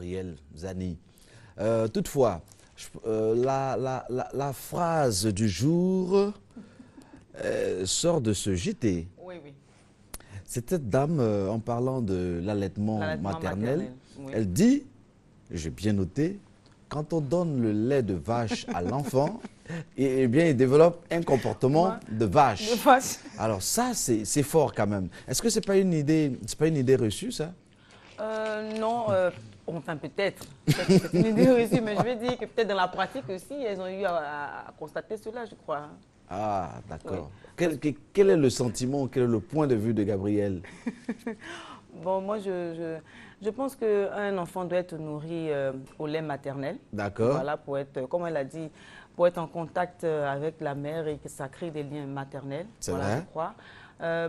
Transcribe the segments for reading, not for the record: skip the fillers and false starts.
Gabriel Zani. Toutefois, la phrase du jour sort de ce JT. Oui, oui. Cette dame, en parlant de l'allaitement maternel, oui. elle dit, j'ai bien noté, quand on donne le lait de vache à l'enfant, eh bien, il développe un comportement de vache. Alors ça, c'est fort quand même. Est-ce que c'est pas une idée reçue, ça? Non, enfin peut-être. C'est une idée reçue, mais je vais dire que peut-être dans la pratique aussi, elles ont eu à constater cela, je crois. Ah, d'accord. Oui. Quel est le sentiment, quel est le point de vue de Gabriel? Bon, moi, je pense qu'un enfant doit être nourri au lait maternel. D'accord. Voilà, pour être, comme elle a dit, pour être en contact avec la mère et que ça crée des liens maternels. C'est voilà, vrai. je crois.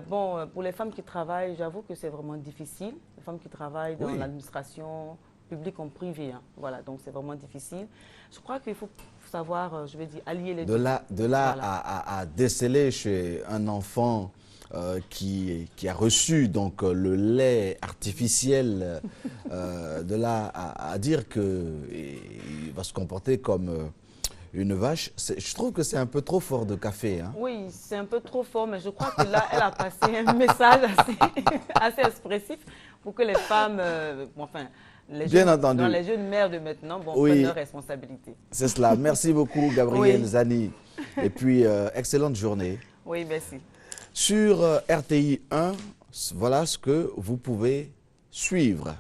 Bon, pour les femmes qui travaillent, j'avoue que c'est vraiment difficile. Les femmes qui travaillent dans l'administration publique en privé. Hein. Voilà, donc c'est vraiment difficile. Je crois qu'il faut savoir, je vais dire, allier les deux. De là à déceler chez un enfant qui a reçu donc le lait artificiel, de là à dire qu'il va se comporter comme une vache, je trouve que c'est un peu trop fort de café. Hein. Oui, c'est un peu trop fort, mais je crois que là, elle a passé un message assez expressif pour que les femmes, enfin, les jeunes mères de maintenant prennent leurs responsabilités. C'est cela. Merci beaucoup, Gabriel Zani. Et puis, excellente journée. Oui, merci. Sur RTI 1, voilà ce que vous pouvez suivre.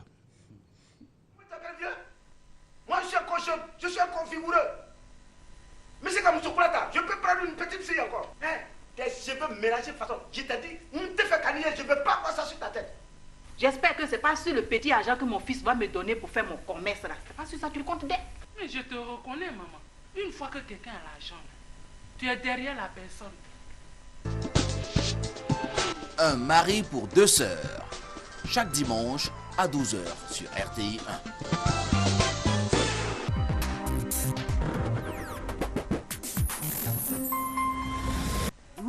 Moi, je suis un cochon, je suis un configureux. Monsieur Kamoussoukoulata, je peux prendre une petite fille encore. Hein? Tes cheveux mélangés de façon. Je t'ai dit, ne te fais caniller, je ne veux pas voir ça sur ta tête. J'espère que ce n'est pas sur le petit argent que mon fils va me donner pour faire mon commerce là. C'est pas sur ça que tu le comptes d'être. Mais je te reconnais, maman. Une fois que quelqu'un a l'argent, tu es derrière la personne. Un mari pour deux sœurs. Chaque dimanche à 12 h sur RTI 1.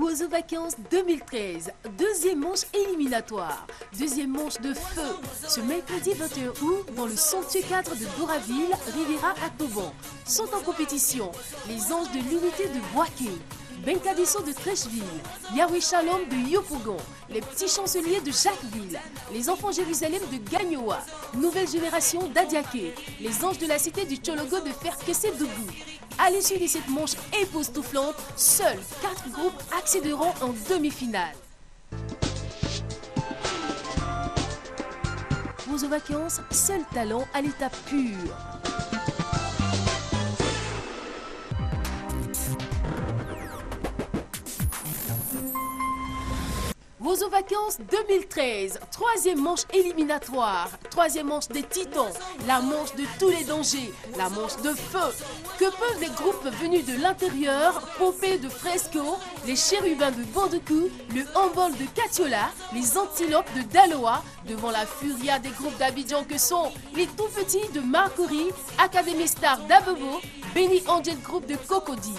Oiseaux Vacances 2013, deuxième manche éliminatoire, deuxième manche de feu, ce mercredi 21 août dans le somptueux cadre de Doraville, Riviera à Toban. Sont en compétition les anges de l'unité de Boaké, Benkadisso de Trècheville, Yahweh Shalom de Yopougon, les petits chanceliers de Jacquesville, les enfants Jérusalem de Gagnoa, nouvelle génération d'Adiaké, les anges de la cité du Tchologo de Ferkessé-Dougou. À l'issue de cette manche époustouflante, seuls 4 groupes accéderont en demi-finale. Oiseaux Vacances, seul talent à l'état pur. Oiseaux Vacances 2013, troisième manche éliminatoire, troisième manche des titans, la manche de tous les dangers, la manche de feu. Que peuvent les groupes venus de l'intérieur, Popée de Fresco, les chérubins de Bandecou, le handball de Catiola, les antilopes de Daloa, devant la furia des groupes d'Abidjan que sont les tout petits de Marcory, Académie Star d'Abebo, Benny Angel Group de Cocody.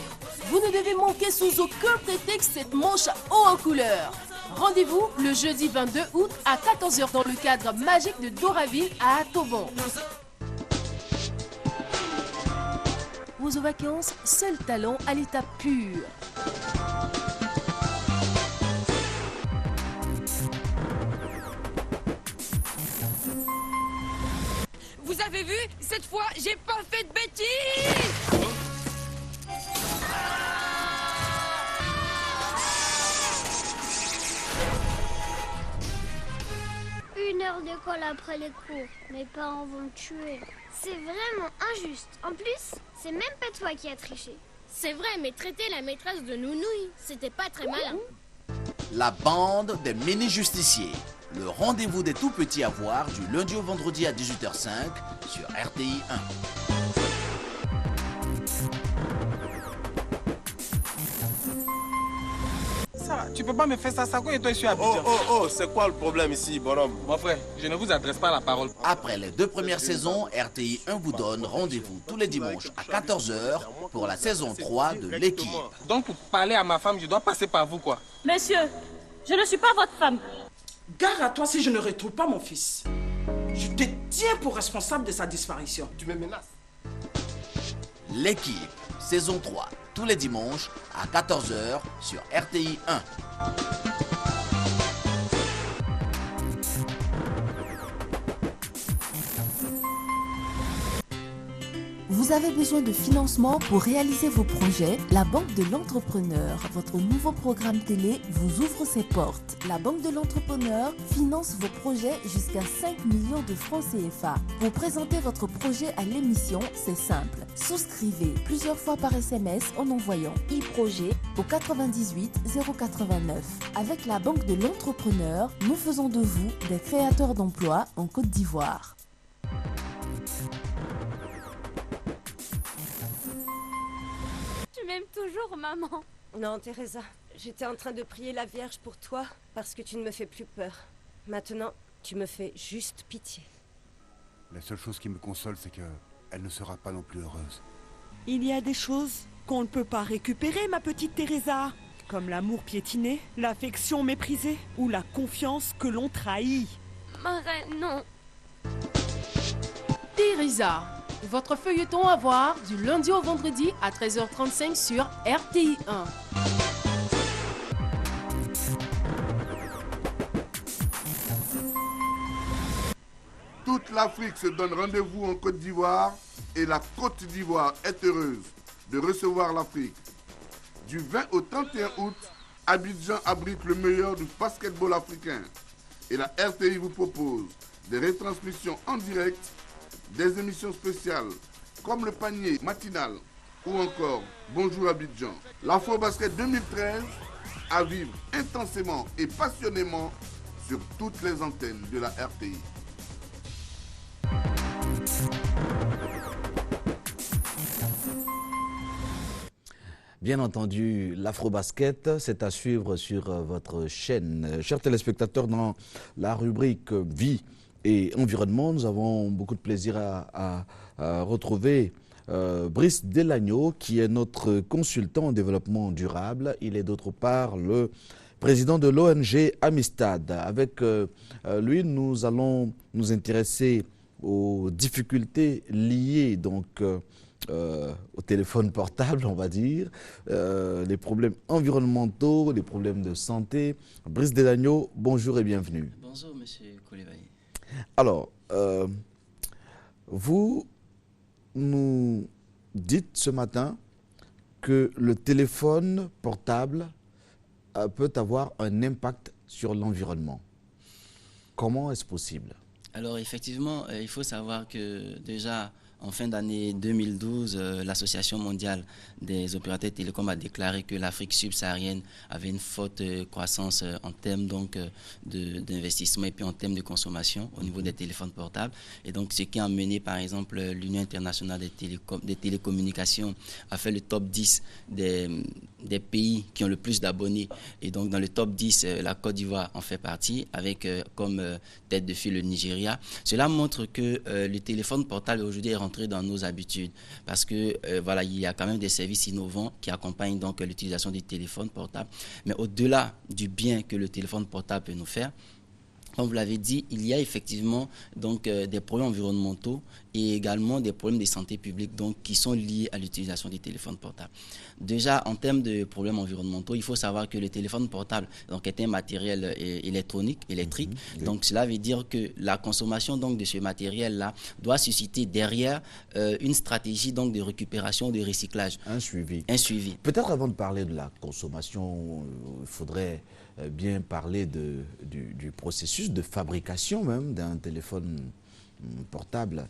Vous ne devez manquer sous aucun prétexte cette manche haut en couleur. Rendez-vous le jeudi 22 août à 14 h dans le cadre magique de Doraville à Atoban. Oiseaux Vacances, seul talent à l'état pur. Vous avez vu? Cette fois, j'ai pas fait de bêtises! 1 heure d'école après les cours. Mes parents vont me tuer. C'est vraiment injuste. En plus, c'est même pas toi qui as triché. C'est vrai, mais traiter la maîtresse de nounouille, c'était pas très malin. La bande des mini-justiciers. Le rendez-vous des tout-petits à voir du lundi au vendredi à 18 h 05 sur RTI 1. Ça, tu peux pas me faire ça, Sako, et toi je suis Abidjan. Oh, c'est quoi le problème ici, bonhomme? Mon frère, je ne vous adresse pas la parole. Après les 2 premières saisons, RTI 1 vous donne rendez-vous tous les dimanches à 14 h pour la saison 3 de l'équipe. Donc pour parler à ma femme, je dois passer par vous, quoi. Monsieur, je ne suis pas votre femme. Gare à toi si je ne retrouve pas mon fils. Je te tiens pour responsable de sa disparition. Tu me menaces. L'équipe, saison 3, tous les dimanches à 14h sur RTI 1. Vous avez besoin de financement pour réaliser vos projets? La Banque de l'Entrepreneur, votre nouveau programme télé, vous ouvre ses portes. La Banque de l'Entrepreneur finance vos projets jusqu'à 5 millions de francs CFA. Pour présenter votre projet à l'émission, c'est simple. Souscrivez plusieurs fois par SMS en envoyant e-projet au 98 089. Avec la Banque de l'Entrepreneur, nous faisons de vous des créateurs d'emplois en Côte d'Ivoire. Tu m'aimes toujours, maman. Non, Teresa, j'étais en train de prier la Vierge pour toi parce que tu ne me fais plus peur. Maintenant, tu me fais juste pitié. La seule chose qui me console, c'est qu'elle ne sera pas non plus heureuse. Il y a des choses qu'on ne peut pas récupérer, ma petite Teresa. Comme l'amour piétiné, l'affection méprisée ou la confiance que l'on trahit. Marraine, non. Teresa, votre feuilleton à voir du lundi au vendredi à 13h35 sur RTI 1. Toute l'Afrique se donne rendez-vous en Côte d'Ivoire et la Côte d'Ivoire est heureuse de recevoir l'Afrique. Du 20 au 31 août, Abidjan abrite le meilleur du basketball africain. Et la RTI vous propose des retransmissions en direct, des émissions spéciales comme le panier matinal ou encore Bonjour Abidjan. L'Afro-Basket 2013 à vivre intensément et passionnément sur toutes les antennes de la RTI. Bien entendu, l'Afro-Basket, c'est à suivre sur votre chaîne. Chers téléspectateurs, dans la rubrique Vie et Environnement, nous avons beaucoup de plaisir à retrouver Brice Delagneau, qui est notre consultant en développement durable. Il est d'autre part le président de l'ONG Amistad. Avec lui, nous allons nous intéresser aux difficultés liées au téléphone portable, on va dire, les problèmes environnementaux, les problèmes de santé. Brice Delagneau, bonjour et bienvenue. Bonjour, monsieur Coulibaly. Alors, vous nous dites ce matin que le téléphone portable peut avoir un impact sur l'environnement. Comment est-ce possible? Alors, effectivement, il faut savoir que déjà, en fin d'année 2012, l'Association mondiale des opérateurs télécoms a déclaré que l'Afrique subsaharienne avait une forte croissance en termes d'investissement et puis en termes de consommation au niveau des téléphones portables. Et donc, ce qui a mené, par exemple, l'Union internationale des télécommunications a fait le top 10 des pays qui ont le plus d'abonnés. Et donc, dans le top 10, la Côte d'Ivoire en fait partie, avec comme tête de file le Nigeria. Cela montre que le téléphone portable aujourd'hui est rentré dans nos habitudes parce que voilà, il y a quand même des services innovants qui accompagnent donc l'utilisation du téléphone portable. Mais au-delà du bien que le téléphone portable peut nous faire, comme vous l'avez dit, il y a effectivement donc, des problèmes environnementaux et également des problèmes de santé publique donc, qui sont liés à l'utilisation des téléphones portables. Déjà, en termes de problèmes environnementaux, il faut savoir que le téléphone portable donc, est un matériel électrique. Donc, cela veut dire que la consommation donc, de ce matériel-là doit susciter derrière une stratégie donc, de récupération, de recyclage. Un suivi. Peut-être avant de parler de la consommation, il faudrait bien parler du processus de fabrication même d'un téléphone portable.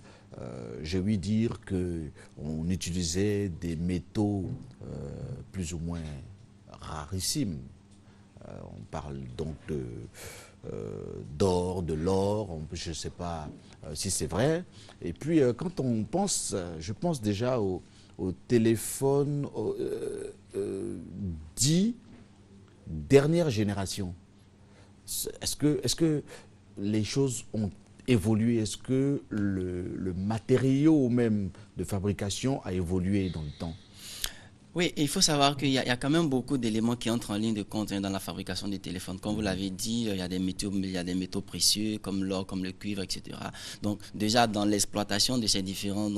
J'ai ouï dire qu'on utilisait des métaux plus ou moins rarissimes. On parle donc d'or, de l'or, je ne sais pas si c'est vrai. Et puis quand on pense, je pense déjà au téléphone dit dernière génération. Est-ce que les choses ont évolué? Est-ce que le matériau même de fabrication a évolué dans le temps? Oui, et il faut savoir qu'il y a quand même beaucoup d'éléments qui entrent en ligne de compte dans la fabrication des téléphones. Comme vous l'avez dit, il y a des métaux précieux comme l'or, comme le cuivre, etc. Donc déjà dans l'exploitation de ces différents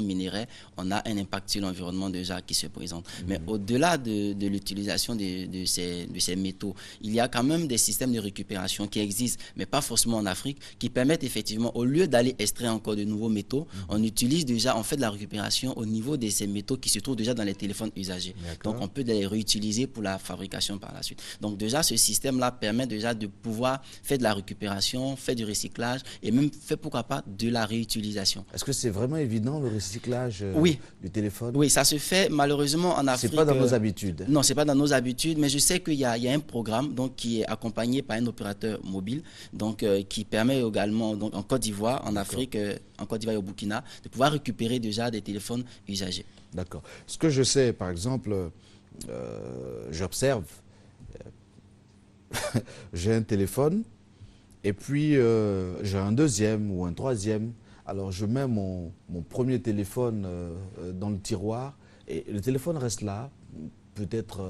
minéraux, on a un impact sur l'environnement déjà qui se présente. Mais au-delà de l'utilisation de ces métaux, il y a quand même des systèmes de récupération qui existent, mais pas forcément en Afrique, qui permettent effectivement, au lieu d'aller extraire encore de nouveaux métaux, on fait de la récupération au niveau de ces métaux qui se trouvent déjà dans les téléphones usagés. Donc on peut les réutiliser pour la fabrication par la suite. Donc déjà ce système-là permet déjà de pouvoir faire de la récupération, faire du recyclage et même faire pourquoi pas de la réutilisation. Est-ce que c'est vraiment évident le recyclage du téléphone? Oui, ça se fait malheureusement en Afrique. C'est pas dans nos habitudes. Non, c'est pas dans nos habitudes, mais je sais qu'il y a un programme donc qui est accompagné par un opérateur mobile donc qui permet également donc en Côte d'Ivoire, en Afrique, en Côte d'Ivoire et au Burkina de pouvoir récupérer déjà des téléphones usagés. D'accord. Ce que je sais, par exemple, j'observe, j'ai un téléphone et puis j'ai un deuxième ou un troisième. Alors je mets mon premier téléphone dans le tiroir et le téléphone reste là, peut-être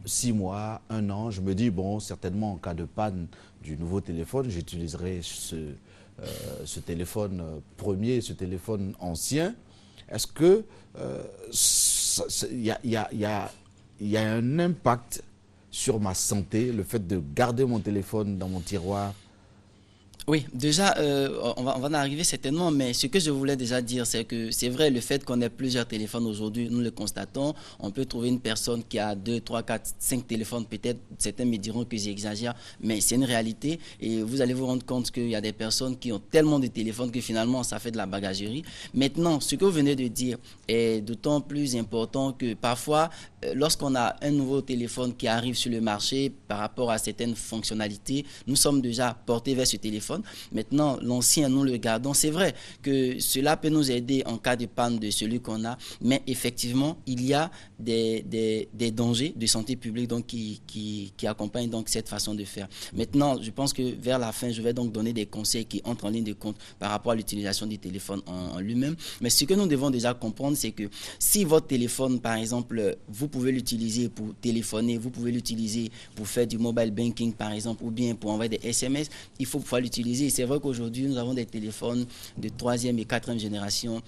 6 mois, 1 an. Je me dis, bon, certainement en cas de panne du nouveau téléphone, j'utiliserai ce téléphone premier, ce téléphone ancien. Est-ce que il y a un impact sur ma santé, le fait de garder mon téléphone dans mon tiroir? Oui, déjà, on va en arriver certainement, mais ce que je voulais déjà dire, c'est que c'est vrai, le fait qu'on ait plusieurs téléphones aujourd'hui, nous le constatons, on peut trouver une personne qui a 2, 3, 4, 5 téléphones, peut-être, certains me diront que j'exagère, mais c'est une réalité, et vous allez vous rendre compte qu'il y a des personnes qui ont tellement de téléphones que finalement, ça fait de la bagagerie. Maintenant, ce que vous venez de dire est d'autant plus important que parfois, lorsqu'on a un nouveau téléphone qui arrive sur le marché par rapport à certaines fonctionnalités, nous sommes déjà portés vers ce téléphone. Maintenant, l'ancien, nous le gardons. C'est vrai que cela peut nous aider en cas de panne de celui qu'on a, mais effectivement, il y a des dangers de santé publique donc, qui accompagnent donc, cette façon de faire. Maintenant, je pense que vers la fin, je vais donc donner des conseils qui entrent en ligne de compte par rapport à l'utilisation du téléphone en lui-même. Mais ce que nous devons déjà comprendre, c'est que si votre téléphone, par exemple, vous pouvez l'utiliser pour téléphoner, vous pouvez l'utiliser pour faire du mobile banking, par exemple, ou bien pour envoyer des SMS, il faut pouvoir l'utiliser. C'est vrai qu'aujourd'hui, nous avons des téléphones de 3e et 4e génération.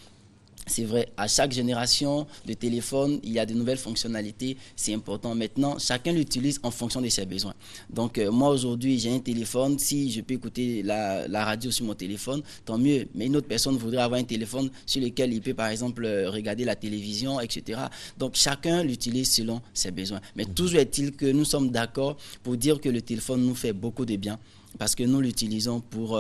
C'est vrai, à chaque génération de téléphone, il y a de nouvelles fonctionnalités, c'est important. Maintenant, chacun l'utilise en fonction de ses besoins. Donc, moi, aujourd'hui, j'ai un téléphone. Si je peux écouter la radio sur mon téléphone, tant mieux. Mais une autre personne voudrait avoir un téléphone sur lequel il peut, par exemple, regarder la télévision, etc. Donc, chacun l'utilise selon ses besoins. Mais toujours est-il que nous sommes d'accord pour dire que le téléphone nous fait beaucoup de bien. Parce que nous l'utilisons pour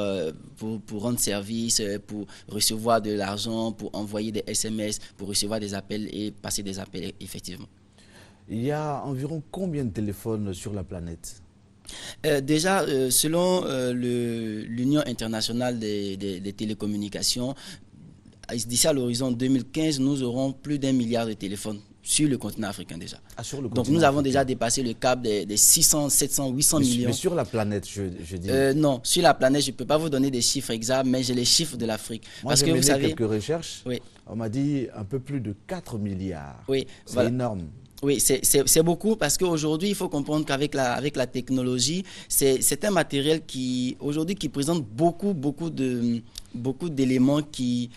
rendre service, pour recevoir de l'argent, pour envoyer des SMS, pour recevoir des appels et passer des appels, effectivement. Il y a environ combien de téléphones sur la planète? Déjà, selon l'Union internationale des télécommunications, d'ici à l'horizon 2015, nous aurons plus d'1 milliard de téléphones sur le continent africain déjà. Ah, sur le Donc nous avons déjà dépassé le cap des 600, 700, 800 millions. Mais sur la planète, je dis. Non, sur la planète, je ne peux pas vous donner des chiffres exacts, mais j'ai les chiffres de l'Afrique. Moi, j'ai mené quelques recherches. Oui. On m'a dit un peu plus de 4 milliards. Oui, c'est voilà. énorme. Oui, c'est beaucoup parce qu'aujourd'hui, il faut comprendre qu'avec la technologie, c'est un matériel qui présente beaucoup d'éléments qui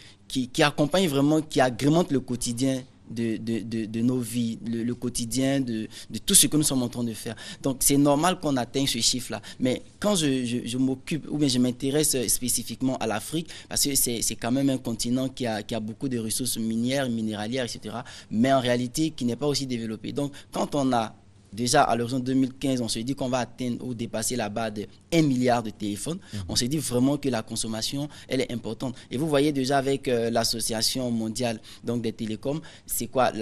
accompagnent vraiment, qui agrémentent le quotidien de nos vies, le quotidien de tout ce que nous sommes en train de faire. Donc c'est normal qu'on atteigne ce chiffre-là. Mais quand je m'occupe ou bien je m'intéresse spécifiquement à l'Afrique, parce que c'est quand même un continent qui a beaucoup de ressources minières, minéralières, etc., mais en réalité qui n'est pas aussi développé. Donc quand on a déjà, à l'horizon 2015, on se dit qu'on va atteindre ou dépasser la barre de 1 milliard de téléphones. On se dit vraiment que la consommation, elle est importante. Et vous voyez déjà avec l'Association mondiale donc, des télécoms, c'est quoi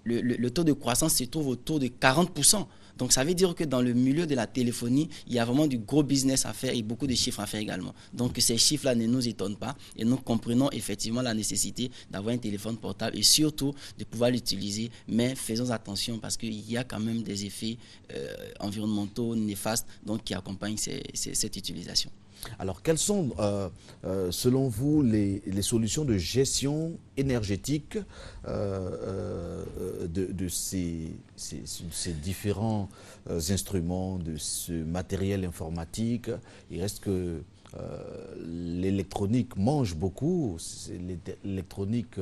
le taux de croissance se trouve autour de 40%. Donc ça veut dire que dans le milieu de la téléphonie, il y a vraiment du gros business à faire et beaucoup de chiffres à faire également. Donc ces chiffres-là ne nous étonnent pas et nous comprenons effectivement la nécessité d'avoir un téléphone portable et surtout de pouvoir l'utiliser. Mais faisons attention parce qu'il y a quand même des effets environnementaux néfastes donc, qui accompagnent cette utilisation. Alors, quelles sont, selon vous, les solutions de gestion énergétique de ces différents instruments, de ce matériel informatique? Il reste que l'électronique mange beaucoup, l'électronique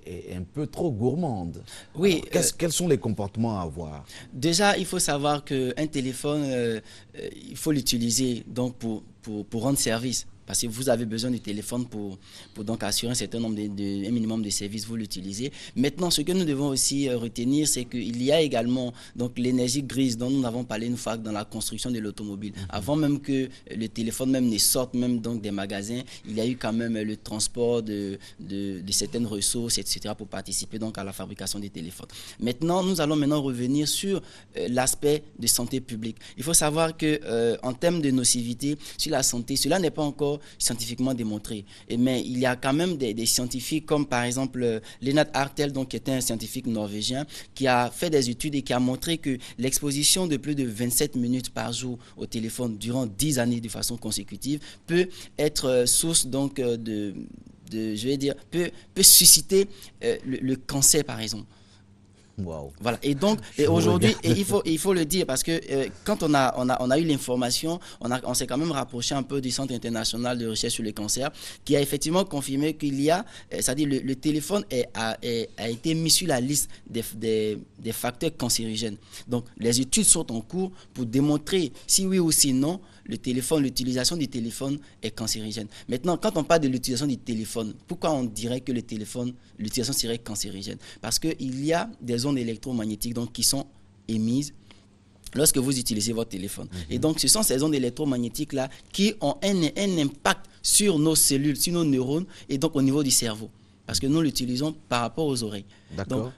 est un peu trop gourmande. Oui. Alors, quels sont les comportements à avoir? Déjà, il faut savoir qu'un téléphone, il faut l'utiliser donc pour rendre service. Parce que vous avez besoin du téléphone pour donc assurer un certain nombre un minimum de services, vous l'utilisez. Maintenant, ce que nous devons aussi retenir, c'est qu'il y a également donc l'énergie grise dont nous avons parlé une fois dans la construction de l'automobile. Avant même que le téléphone même ne sorte même donc des magasins, il y a eu quand même le transport de certaines ressources, etc. pour participer donc à la fabrication des téléphones. Maintenant, nous allons maintenant revenir sur l'aspect de santé publique. Il faut savoir que en termes de nocivité sur la santé, cela n'est pas encore scientifiquement démontré. Mais il y a quand même des scientifiques comme par exemple Lennart Hartel, donc, qui était un scientifique norvégien, qui a fait des études et qui a montré que l'exposition de plus de 27 minutes par jour au téléphone durant 10 années de façon consécutive peut être source donc je vais dire, peut susciter le cancer par exemple. Wow. Voilà. Et donc, aujourd'hui, il faut le dire parce que quand on a eu l'information, on s'est quand même rapproché un peu du Centre international de recherche sur les cancers, qui a effectivement confirmé qu'il y a, c'est-à-dire le téléphone a été mis sur la liste des facteurs cancérigènes. Donc, les études sont en cours pour démontrer si oui ou si non l'utilisation du téléphone est cancérigène. Maintenant, quand on parle de l'utilisation du téléphone, pourquoi on dirait que l'utilisation serait cancérigène? Parce qu'il y a des ondes électromagnétiques donc, qui sont émises lorsque vous utilisez votre téléphone. Et donc, ce sont ces ondes électromagnétiques-là qui ont un impact sur nos cellules, sur nos neurones et donc au niveau du cerveau. Parce que nous l'utilisons par rapport aux oreilles. D'accord.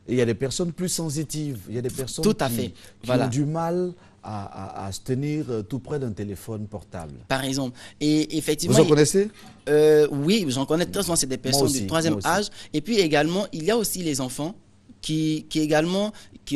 Et il y a des personnes plus sensitives, il y a des personnes qui ont du mal à se tenir tout près d'un téléphone portable. Par exemple. Et effectivement, vous en connaissez? Oui, j'en connais très souvent, c'est des personnes du troisième âge. Et puis également, il y a aussi les enfants qui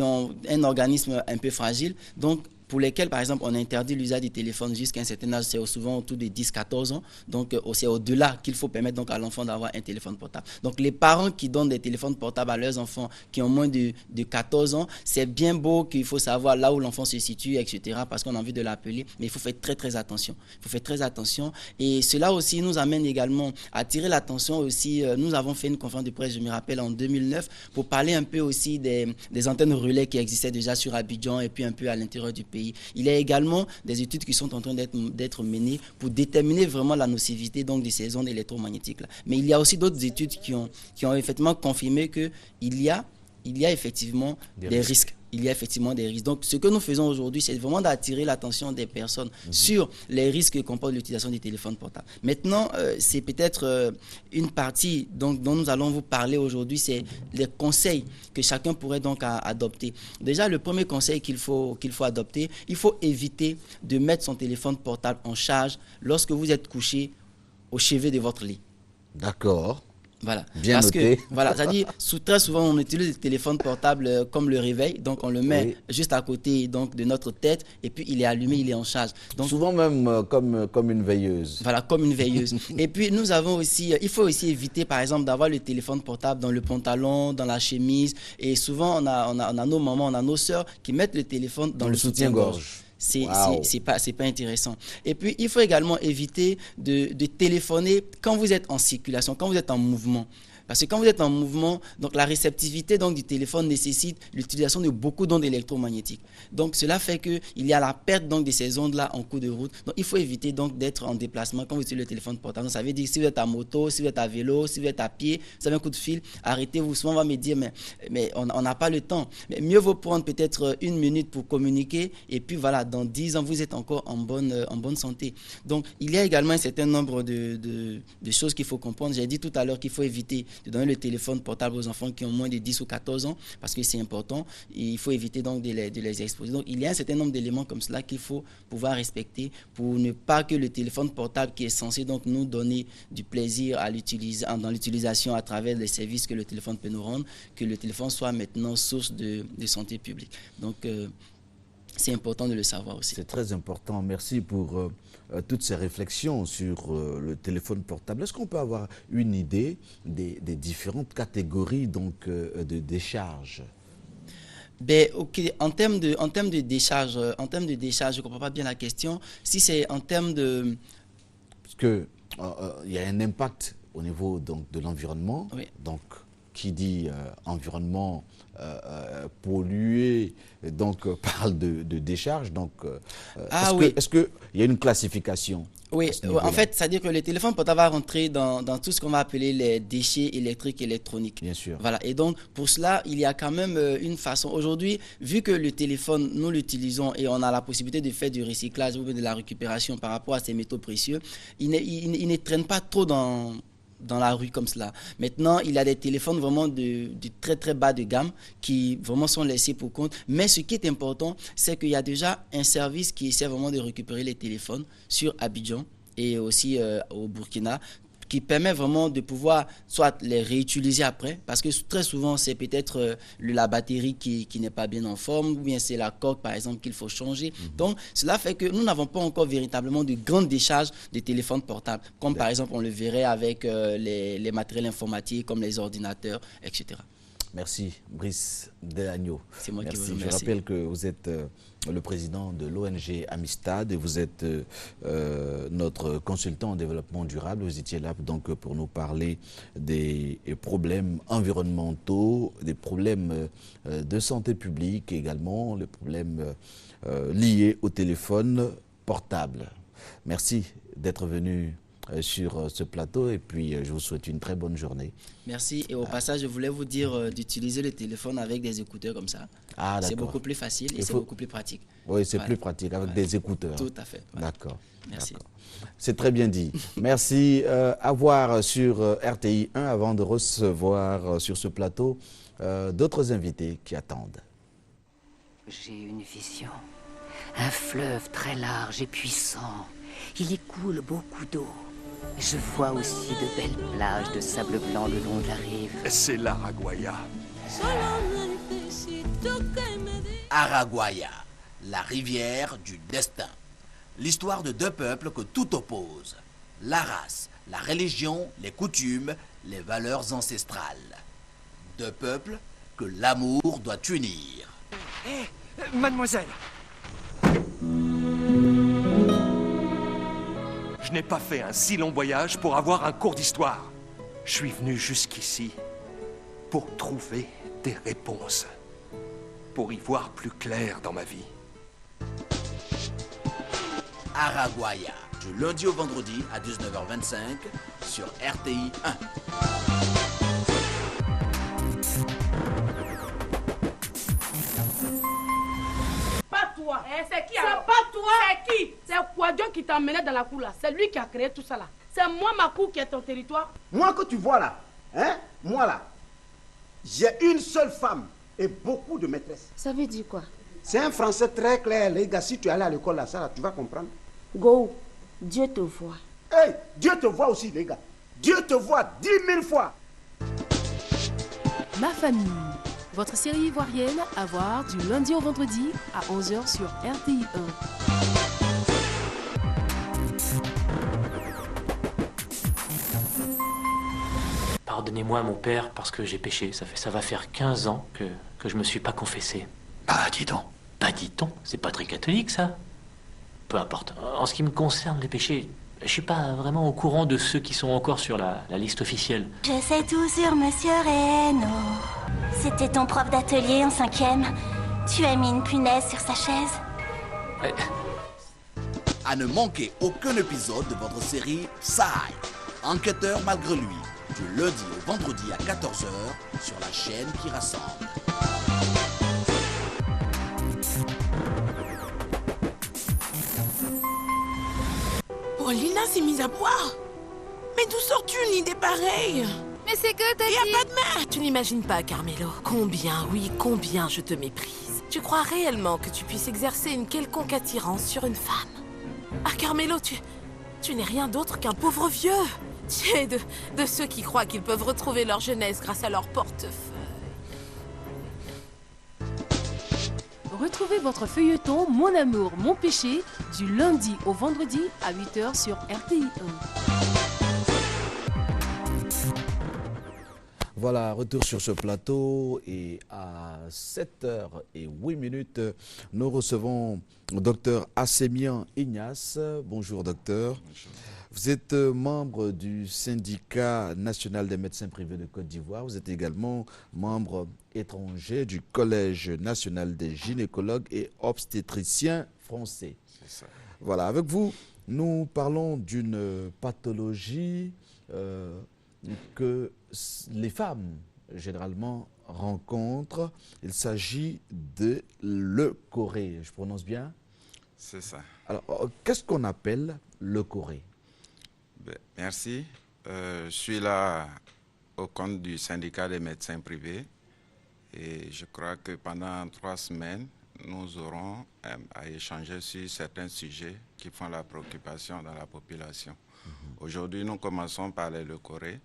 ont un organisme un peu fragile. Donc, pour lesquels, par exemple, on interdit l'usage du téléphone jusqu'à un certain âge, c'est souvent autour de 10-14 ans. Donc, c'est au-delà qu'il faut permettre donc, à l'enfant d'avoir un téléphone portable. Donc, les parents qui donnent des téléphones portables à leurs enfants qui ont moins de 14 ans, c'est bien beau qu'il faut savoir là où l'enfant se situe, etc., parce qu'on a envie de l'appeler, mais il faut faire très, très attention. Il faut faire très attention. Et cela aussi nous amène également à attirer l'attention aussi. Nous avons fait une conférence de presse, je me rappelle, en 2009, pour parler un peu aussi des antennes relais qui existaient déjà sur Abidjan et puis un peu à l'intérieur du pays. Il y a également des études qui sont en train d'être menées pour déterminer vraiment la nocivité donc, de ces ondes électromagnétiques-là. Mais il y a aussi d'autres études qui ont effectivement confirmé qu'il y a effectivement des risques. Il y a effectivement des risques. Donc, ce que nous faisons aujourd'hui, c'est vraiment d'attirer l'attention des personnes sur les risques que comporte l'utilisation du téléphone portable. Maintenant, c'est peut-être une partie dont nous allons vous parler aujourd'hui, c'est les conseils que chacun pourrait donc adopter. Déjà, le premier conseil qu'il faut adopter, il faut éviter de mettre son téléphone portable en charge lorsque vous êtes couché au chevet de votre lit. D'accord. Voilà. Bien noté. Voilà, c'est-à-dire, très souvent, on utilise le téléphone portable comme le réveil, donc on le met juste à côté donc, de notre tête, et puis il est allumé, il est en charge. Donc, souvent même comme une veilleuse. Voilà, comme une veilleuse. Et puis, nous avons aussi, il faut aussi éviter, par exemple, d'avoir le téléphone portable dans le pantalon, dans la chemise, et souvent, on a nos mamans, on a nos sœurs qui mettent le téléphone dans le soutien-gorge. C'est pas intéressant. Et puis, il faut également éviter de téléphoner quand vous êtes en circulation, quand vous êtes en mouvement. Parce que quand vous êtes en mouvement, donc la réceptivité donc, du téléphone nécessite l'utilisation de beaucoup d'ondes électromagnétiques. Donc cela fait qu'il y a la perte donc, de ces ondes-là en cours de route. Donc il faut éviter donc, d'être en déplacement quand vous utilisez le téléphone portable. Donc, ça veut dire si vous êtes à moto, si vous êtes à vélo, si vous êtes à pied, vous avez un coup de fil, arrêtez-vous. Souvent on va me dire mais on n'a pas le temps. Mais mieux vaut prendre peut-être 1 minute pour communiquer et puis voilà, dans 10 ans vous êtes encore en bonne santé. Donc il y a également un certain nombre de choses qu'il faut comprendre. J'ai dit tout à l'heure qu'il faut éviter de donner le téléphone portable aux enfants qui ont moins de 10 ou 14 ans parce que c'est important. Et il faut éviter donc de les exposer. Donc il y a un certain nombre d'éléments comme cela qu'il faut pouvoir respecter pour ne pas que le téléphone portable qui est censé donc nous donner du plaisir dans l'utilisation à travers les services que le téléphone peut nous rendre, que le téléphone soit maintenant source de santé publique. Donc c'est important de le savoir aussi. C'est très important. Merci pour toutes ces réflexions sur le téléphone portable. Est-ce qu'on peut avoir une idée des différentes catégories donc, de décharge? Ben, ok, en termes de décharge, je ne comprends pas bien la question. Si c'est en termes de... Parce que il y a un impact au niveau donc, de l'environnement. Oui. Donc, qui dit environnement pollué, donc parle de décharge. Donc, est-ce qu'il y a une classification? Oui, en fait, c'est-à-dire que le téléphone portable va rentrer dans tout ce qu'on va appeler les déchets électriques et électroniques. Bien sûr. Voilà, et donc pour cela, il y a quand même une façon. Aujourd'hui, vu que le téléphone, nous l'utilisons et on a la possibilité de faire du recyclage ou de la récupération par rapport à ces métaux précieux, il ne traîne pas trop dans la rue comme cela. Maintenant, il y a des téléphones vraiment de très très bas de gamme qui vraiment sont laissés pour compte. Mais ce qui est important, c'est qu'il y a déjà un service qui essaie vraiment de récupérer les téléphones sur Abidjan et aussi au Burkina, qui permet vraiment de pouvoir soit les réutiliser après, parce que très souvent c'est peut-être la batterie qui n'est pas bien en forme, ou bien c'est la coque par exemple qu'il faut changer. Donc cela fait que nous n'avons pas encore véritablement de grandes décharges de téléphones portables, comme par exemple on le verrait avec les matériels informatiques comme les ordinateurs, etc. Merci Brice Delagno. C'est moi qui vous remercie. Je rappelle que vous êtes le président de l'ONG Amistad et vous êtes notre consultant en développement durable. Vous étiez là donc pour nous parler des problèmes environnementaux, des problèmes de santé publique également, les problèmes liés au téléphone portable. Merci d'être venu sur ce plateau et puis je vous souhaite une très bonne journée. Merci, et au passage je voulais vous dire d'utiliser le téléphone avec des écouteurs comme ça. Ah, c'est beaucoup plus facile et c'est beaucoup plus pratique. Oui, c'est plus pratique avec des écouteurs. Tout à fait. D'accord. Merci. C'est très bien dit. Merci. À voir sur RTI 1 avant de recevoir sur ce plateau d'autres invités qui attendent. J'ai une vision. Un fleuve très large et puissant. Il y coule beaucoup d'eau. Je vois aussi de belles plages de sable blanc le long de la rive. C'est l'Araguaia. Araguaia, la rivière du destin. L'histoire de deux peuples que tout oppose. La race, la religion, les coutumes, les valeurs ancestrales. Deux peuples que l'amour doit unir. Hé, mademoiselle. Je n'ai pas fait un si long voyage pour avoir un cours d'histoire. Je suis venu jusqu'ici pour trouver des réponses. Pour y voir plus clair dans ma vie. Araguaia, du lundi au vendredi à 19h25 sur RTI 1. Pas toi. C'est qui alors? C'est pas toi. C'est qui? C'est Kouadio qui t'a emmené dans la cour là. C'est lui qui a créé tout ça là. C'est moi ma cour qui est ton territoire. Moi que tu vois là, hein? Moi là, j'ai une seule femme et beaucoup de maîtresses. Ça veut dire quoi? C'est un français très clair, les gars. Si tu es allé à l'école là, ça là, tu vas comprendre. Go, Dieu te voit. Hey, Dieu te voit aussi, les gars. Dieu te voit 10 000 fois. Ma famille, votre série ivoirienne à voir du lundi au vendredi à 11h sur RTI 1. Pardonnez-moi mon père parce que j'ai péché. Ça va faire 15 ans que je me suis pas confessé. Bah dis donc. Bah dis donc, c'est pas très catholique ça. Peu importe. En ce qui me concerne les péchés, je suis pas vraiment au courant de ceux qui sont encore sur la liste officielle. Je sais tout sur Monsieur Reno. C'était ton prof d'atelier en 5e. Tu as mis une punaise sur sa chaise. À ne manquer aucun épisode de votre série Psy, enquêteur malgré lui, du lundi au vendredi à 14h sur la chaîne qui rassemble. Oh, Lina s'est mise à boire. Mais d'où sors-tu une idée pareille? Mais c'est que t'as dit... Y a pas de mère. Tu n'imagines pas, Carmelo, combien je te méprise. Tu crois réellement que tu puisses exercer une quelconque attirance sur une femme? Ah, Carmelo, tu n'es rien d'autre qu'un pauvre vieux. Tu es de ceux qui croient qu'ils peuvent retrouver leur jeunesse grâce à leur portefeuille. Retrouvez votre feuilleton Mon amour, mon péché du lundi au vendredi à 8h sur RTI 1. Voilà, retour sur ce plateau et à 7h08, nous recevons le docteur Assémian Ignace. Bonjour docteur. Bonjour. Vous êtes membre du syndicat national des médecins privés de Côte d'Ivoire. Vous êtes également membre étranger du Collège national des gynécologues et obstétriciens français. C'est ça. Voilà, avec vous, nous parlons d'une pathologie que les femmes généralement rencontrent. Il s'agit de leucorrhée. Je prononce bien? C'est ça. Alors, qu'est-ce qu'on appelle leucorrhée? Merci. Je suis là au compte du syndicat des médecins privés et je crois que pendant 3 semaines, nous aurons à échanger sur certains sujets qui font la préoccupation dans la population. Aujourd'hui, nous commençons par les leucorrhées.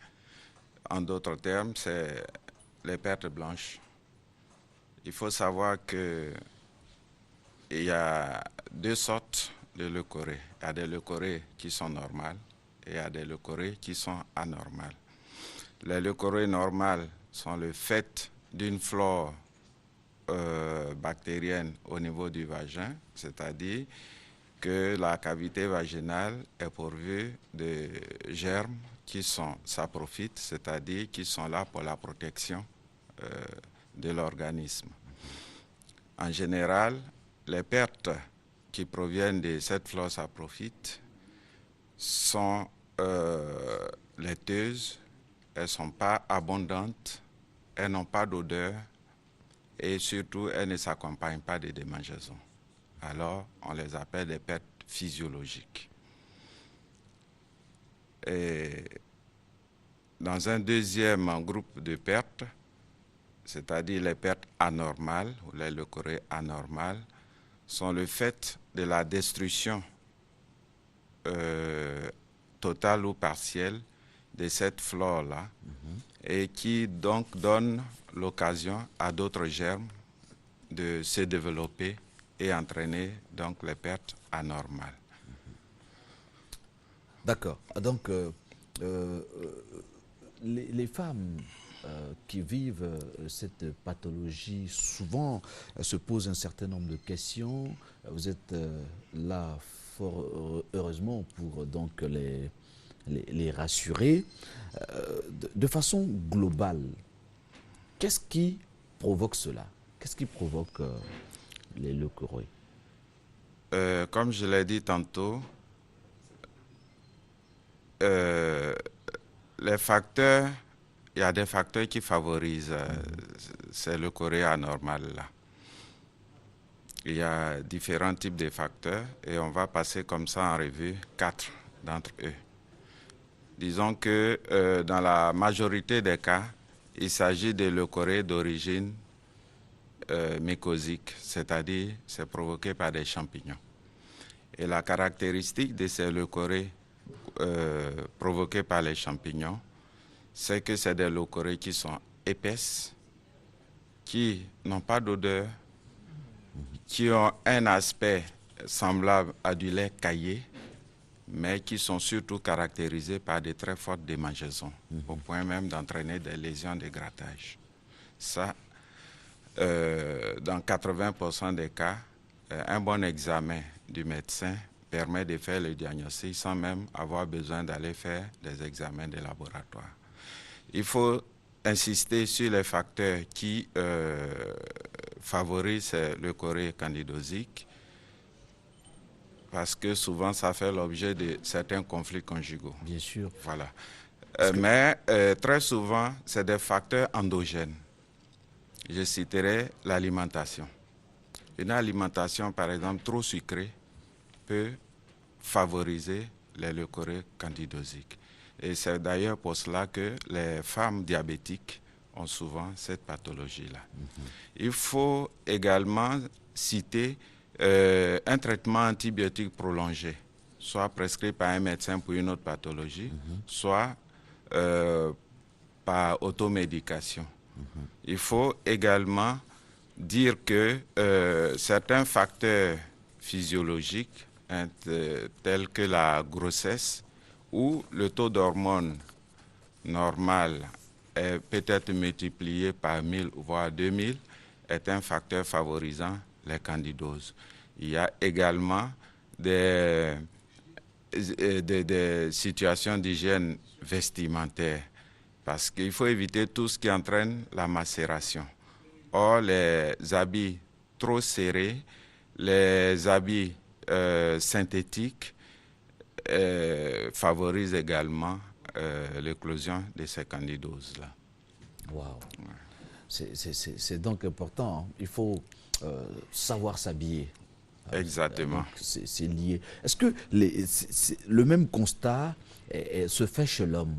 En d'autres termes, c'est les pertes blanches. Il faut savoir qu'il y a 2 sortes de leucorrhées. Il y a des leucorrhées qui sont normales et il y a des leucorrhées qui sont anormales. Les leucorrhées normales sont le fait d'une flore bactérienne au niveau du vagin, c'est-à-dire que la cavité vaginale est pourvue de germes qui sont saprophytes, c'est-à-dire qui sont là pour la protection de l'organisme. En général, les pertes qui proviennent de cette flore saprophyte sont laiteuses, elles ne sont pas abondantes, elles n'ont pas d'odeur et surtout elles ne s'accompagnent pas de démangeaisons. Alors, on les appelle des pertes physiologiques. Et dans un deuxième groupe de pertes, c'est-à-dire les pertes anormales ou les leucorrhées anormales, sont le fait de la destruction totale ou partielle de cette flore-là et qui donc donne l'occasion à d'autres germes de se développer et entraîner donc les pertes anormales. D'accord. Donc, les femmes qui vivent cette pathologie, souvent se posent un certain nombre de questions. Vous êtes là fort heureusement pour donc les rassurer. De façon globale, qu'est-ce qui provoque cela? Qu'est-ce qui provoque les leucorrhées? Comme je l'ai dit tantôt, les facteurs, il y a des facteurs qui favorisent ces leucorrhées anormales-là. Il y a différents types de facteurs et on va passer comme ça en revue 4 d'entre eux. Disons que dans la majorité des cas, il s'agit de leucorrhées d'origine mycosique, c'est-à-dire c'est provoqué par des champignons. Et la caractéristique de ces leucorrhées provoquées par les champignons, c'est que c'est des leucorrhées qui sont épaisses, qui n'ont pas d'odeur, qui ont un aspect semblable à du lait caillé, mais qui sont surtout caractérisées par de très fortes démangeaisons, au point même d'entraîner des lésions de grattage. Ça, dans 80% des cas, un bon examen du médecin permet de faire le diagnostic sans même avoir besoin d'aller faire des examens de laboratoire. Il faut insister sur les facteurs qui favorisent les leucorrhées candidosiques parce que souvent ça fait l'objet de certains conflits conjugaux. Bien sûr. Voilà. Mais très souvent, c'est des facteurs endogènes. Je citerai l'alimentation. Une alimentation, par exemple, trop sucrée peut favoriser les leucorrhées candidosiques. Et c'est d'ailleurs pour cela que les femmes diabétiques ont souvent cette pathologie-là. Il faut également citer un traitement antibiotique prolongé, soit prescrit par un médecin pour une autre pathologie, soit par automédication. Il faut également dire que certains facteurs physiologiques, tels que la grossesse, où le taux d'hormones normal est peut-être multiplié par 1000 voire 2000, est un facteur favorisant les candidoses. Il y a également des situations d'hygiène vestimentaire, parce qu'il faut éviter tout ce qui entraîne la macération. Or, les habits trop serrés, les habits synthétiques favorisent également l'éclosion de ces candidoses-là. Wow. C'est donc important. Hein. Il faut savoir s'habiller. Exactement. C'est lié. Est-ce que le même constat se fait chez l'homme?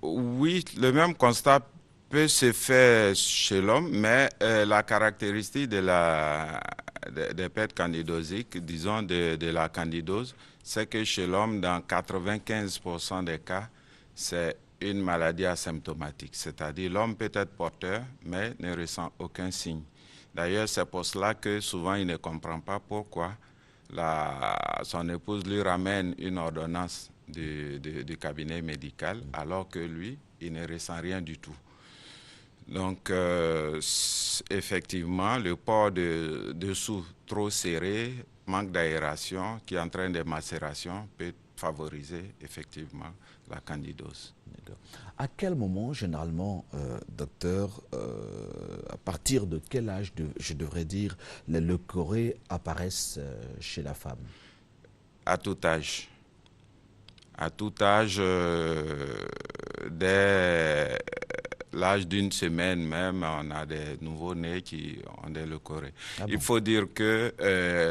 Oui, le même constat peut se faire chez l'homme, mais la caractéristique des pertes candidosiques, disons de la candidose, c'est que chez l'homme, dans 95% des cas, c'est une maladie asymptomatique. C'est-à-dire l'homme peut être porteur, mais ne ressent aucun signe. D'ailleurs, c'est pour cela que souvent il ne comprend pas pourquoi son épouse lui ramène une ordonnance du cabinet médical, alors que lui, il ne ressent rien du tout. Donc, effectivement, le port de dessous trop serré, manque d'aération qui entraîne des macérations peut favoriser effectivement la candidose. À quel moment, généralement, docteur, à partir de quel âge, je devrais dire, les leucorrhées apparaissent chez la femme? À tout âge. À tout âge, dès l'âge d'une semaine même, on a des nouveaux-nés qui ont des leucorrhées. Ah bon? Il faut dire que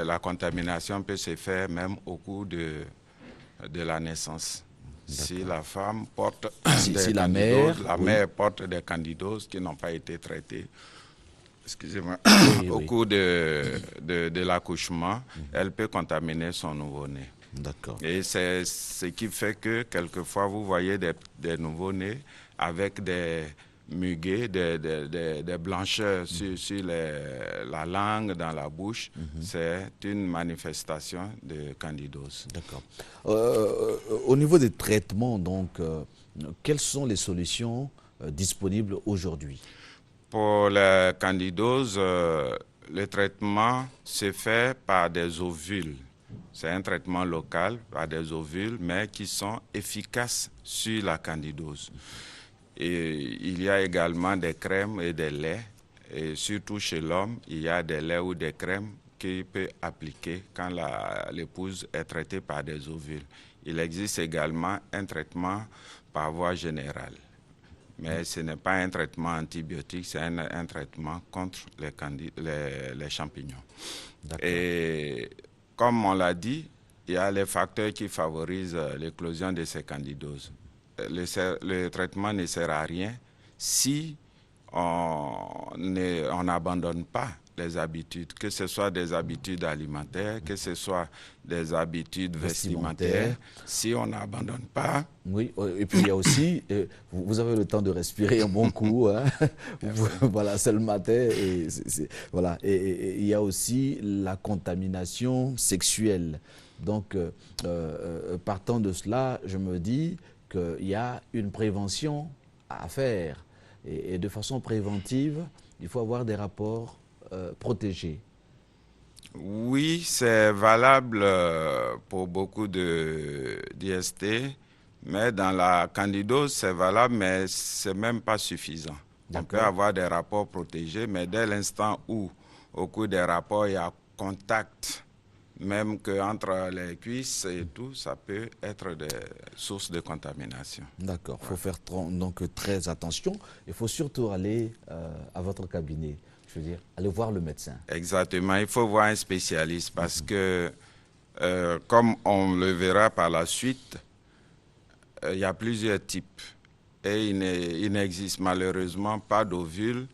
la contamination peut se faire même au cours de la naissance. Si la femme porte des candidoses, la mère porte des candidoses qui n'ont pas été traitées, excusez-moi, au cours de l'accouchement, elle peut contaminer son nouveau-né. D'accord. Et c'est ce qui fait que quelquefois vous voyez des nouveau-nés avec des muguets, des blancheurs sur la langue, dans la bouche. C'est une manifestation de candidose. D'accord. Au niveau des traitements, donc, quelles sont les solutions disponibles aujourd'hui? Pour la candidose, le traitement se fait par des ovules. C'est un traitement local par des ovules, mais qui sont efficaces sur la candidose. Et il y a également des crèmes et des laits. Et surtout chez l'homme, il y a des laits ou des crèmes qu'il peut appliquer quand l'épouse est traitée par des ovules. Il existe également un traitement par voie générale. Mais ce n'est pas un traitement antibiotique, c'est un traitement contre les champignons. Et comme on l'a dit, il y a les facteurs qui favorisent l'éclosion de ces candidoses. Le traitement ne sert à rien si on n'abandonne pas les habitudes, que ce soit des habitudes alimentaires, que ce soit des habitudes vestimentaires. Si on n'abandonne pas... Oui, et puis il y a aussi, vous avez le temps de respirer un bon coup, hein. Voilà, c'est le matin, voilà. Et il y a aussi la contamination sexuelle. Donc, partant de cela, je me dis qu'il y a une prévention à faire. Et de façon préventive, il faut avoir des rapports protégés. Oui, c'est valable pour beaucoup d'IST, mais dans la candidose, c'est valable, mais ce n'est même pas suffisant. On peut avoir des rapports protégés, mais dès l'instant où, au cours des rapports, il y a contact, même qu'entre les cuisses et tout, ça peut être des sources de contamination. D'accord, il faut faire donc très attention. Il faut surtout aller à votre cabinet, je veux dire, aller voir le médecin. Exactement, il faut voir un spécialiste parce que, comme on le verra par la suite, il y a plusieurs types. Et il n'existe malheureusement pas d'ovule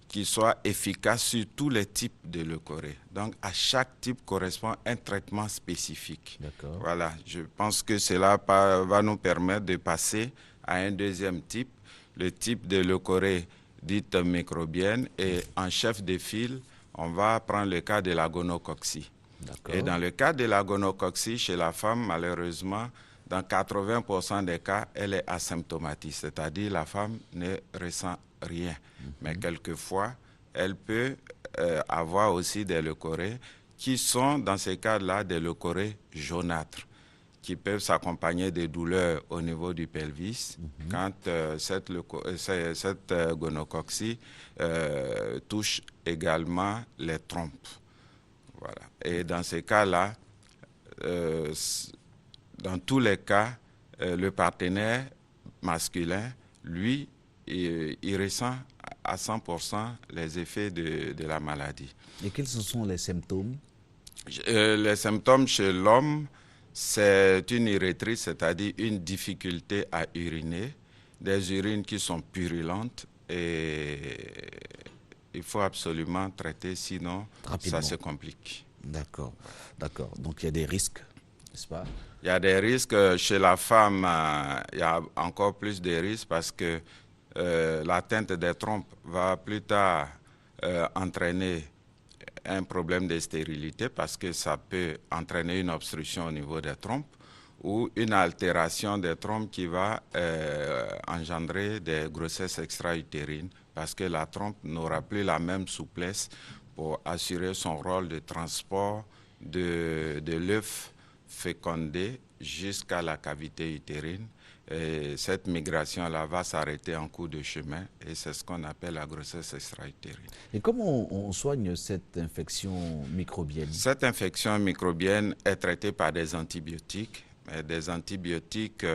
qui soit efficace sur tous les types de leucorrhée. Donc, à chaque type correspond un traitement spécifique. D'accord. Voilà, je pense que cela va nous permettre de passer à un deuxième type, le type de leucorrhée dites microbiennes. Et en chef de file, on va prendre le cas de la gonococcie. Et dans le cas de la gonococcie, chez la femme, malheureusement, dans 80% des cas, elle est asymptomatique, c'est-à-dire la femme ne ressent rien. Mais quelquefois, elle peut avoir aussi des leucorrhées qui sont, dans ces cas-là, des leucorrhées jaunâtres, qui peuvent s'accompagner de douleurs au niveau du pelvis quand cette gonococcie touche également les trompes. Voilà. Et dans ces cas-là, dans tous les cas, le partenaire masculin, lui, il ressent à 100% les effets de la maladie. Et quels sont les symptômes? Les symptômes chez l'homme, c'est une urétrite, c'est-à-dire une difficulté à uriner, des urines qui sont purulentes et il faut absolument traiter, sinon ça se complique. D'accord, d'accord. Donc il y a des risques, n'est-ce pas? Il y a des risques. Chez la femme, il y a encore plus de risques parce que l'atteinte des trompes va plus tard entraîner un problème de stérilité parce que ça peut entraîner une obstruction au niveau des trompes ou une altération des trompes qui va engendrer des grossesses extra-utérines parce que la trompe n'aura plus la même souplesse pour assurer son rôle de transport de l'œuf fécondé jusqu'à la cavité utérine. Et cette migration-là va s'arrêter en cours de chemin et c'est ce qu'on appelle la grossesse extra-utérine. Et comment on soigne cette infection microbienne? Cette infection microbienne est traitée par des antibiotiques, mais des antibiotiques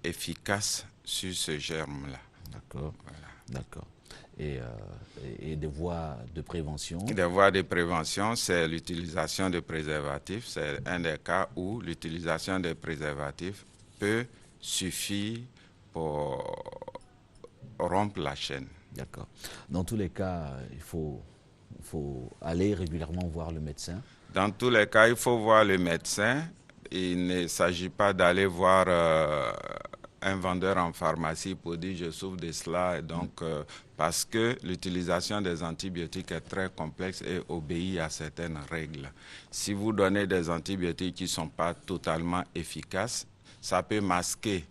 efficaces sur ce germe-là. D'accord. Voilà. D'accord. Et des voies de prévention? Des voies de prévention, c'est l'utilisation de préservatifs. C'est un des cas où l'utilisation des préservatifs peut suffire pour rompre la chaîne. D'accord. Dans tous les cas, il faut aller régulièrement voir le médecin? Dans tous les cas, il faut voir le médecin. Il ne s'agit pas d'aller voir un vendeur en pharmacie pour dire je souffre de cela. Et donc, parce que l'utilisation des antibiotiques est très complexe et obéit à certaines règles. Si vous donnez des antibiotiques qui ne sont pas totalement efficaces, ça peut masquer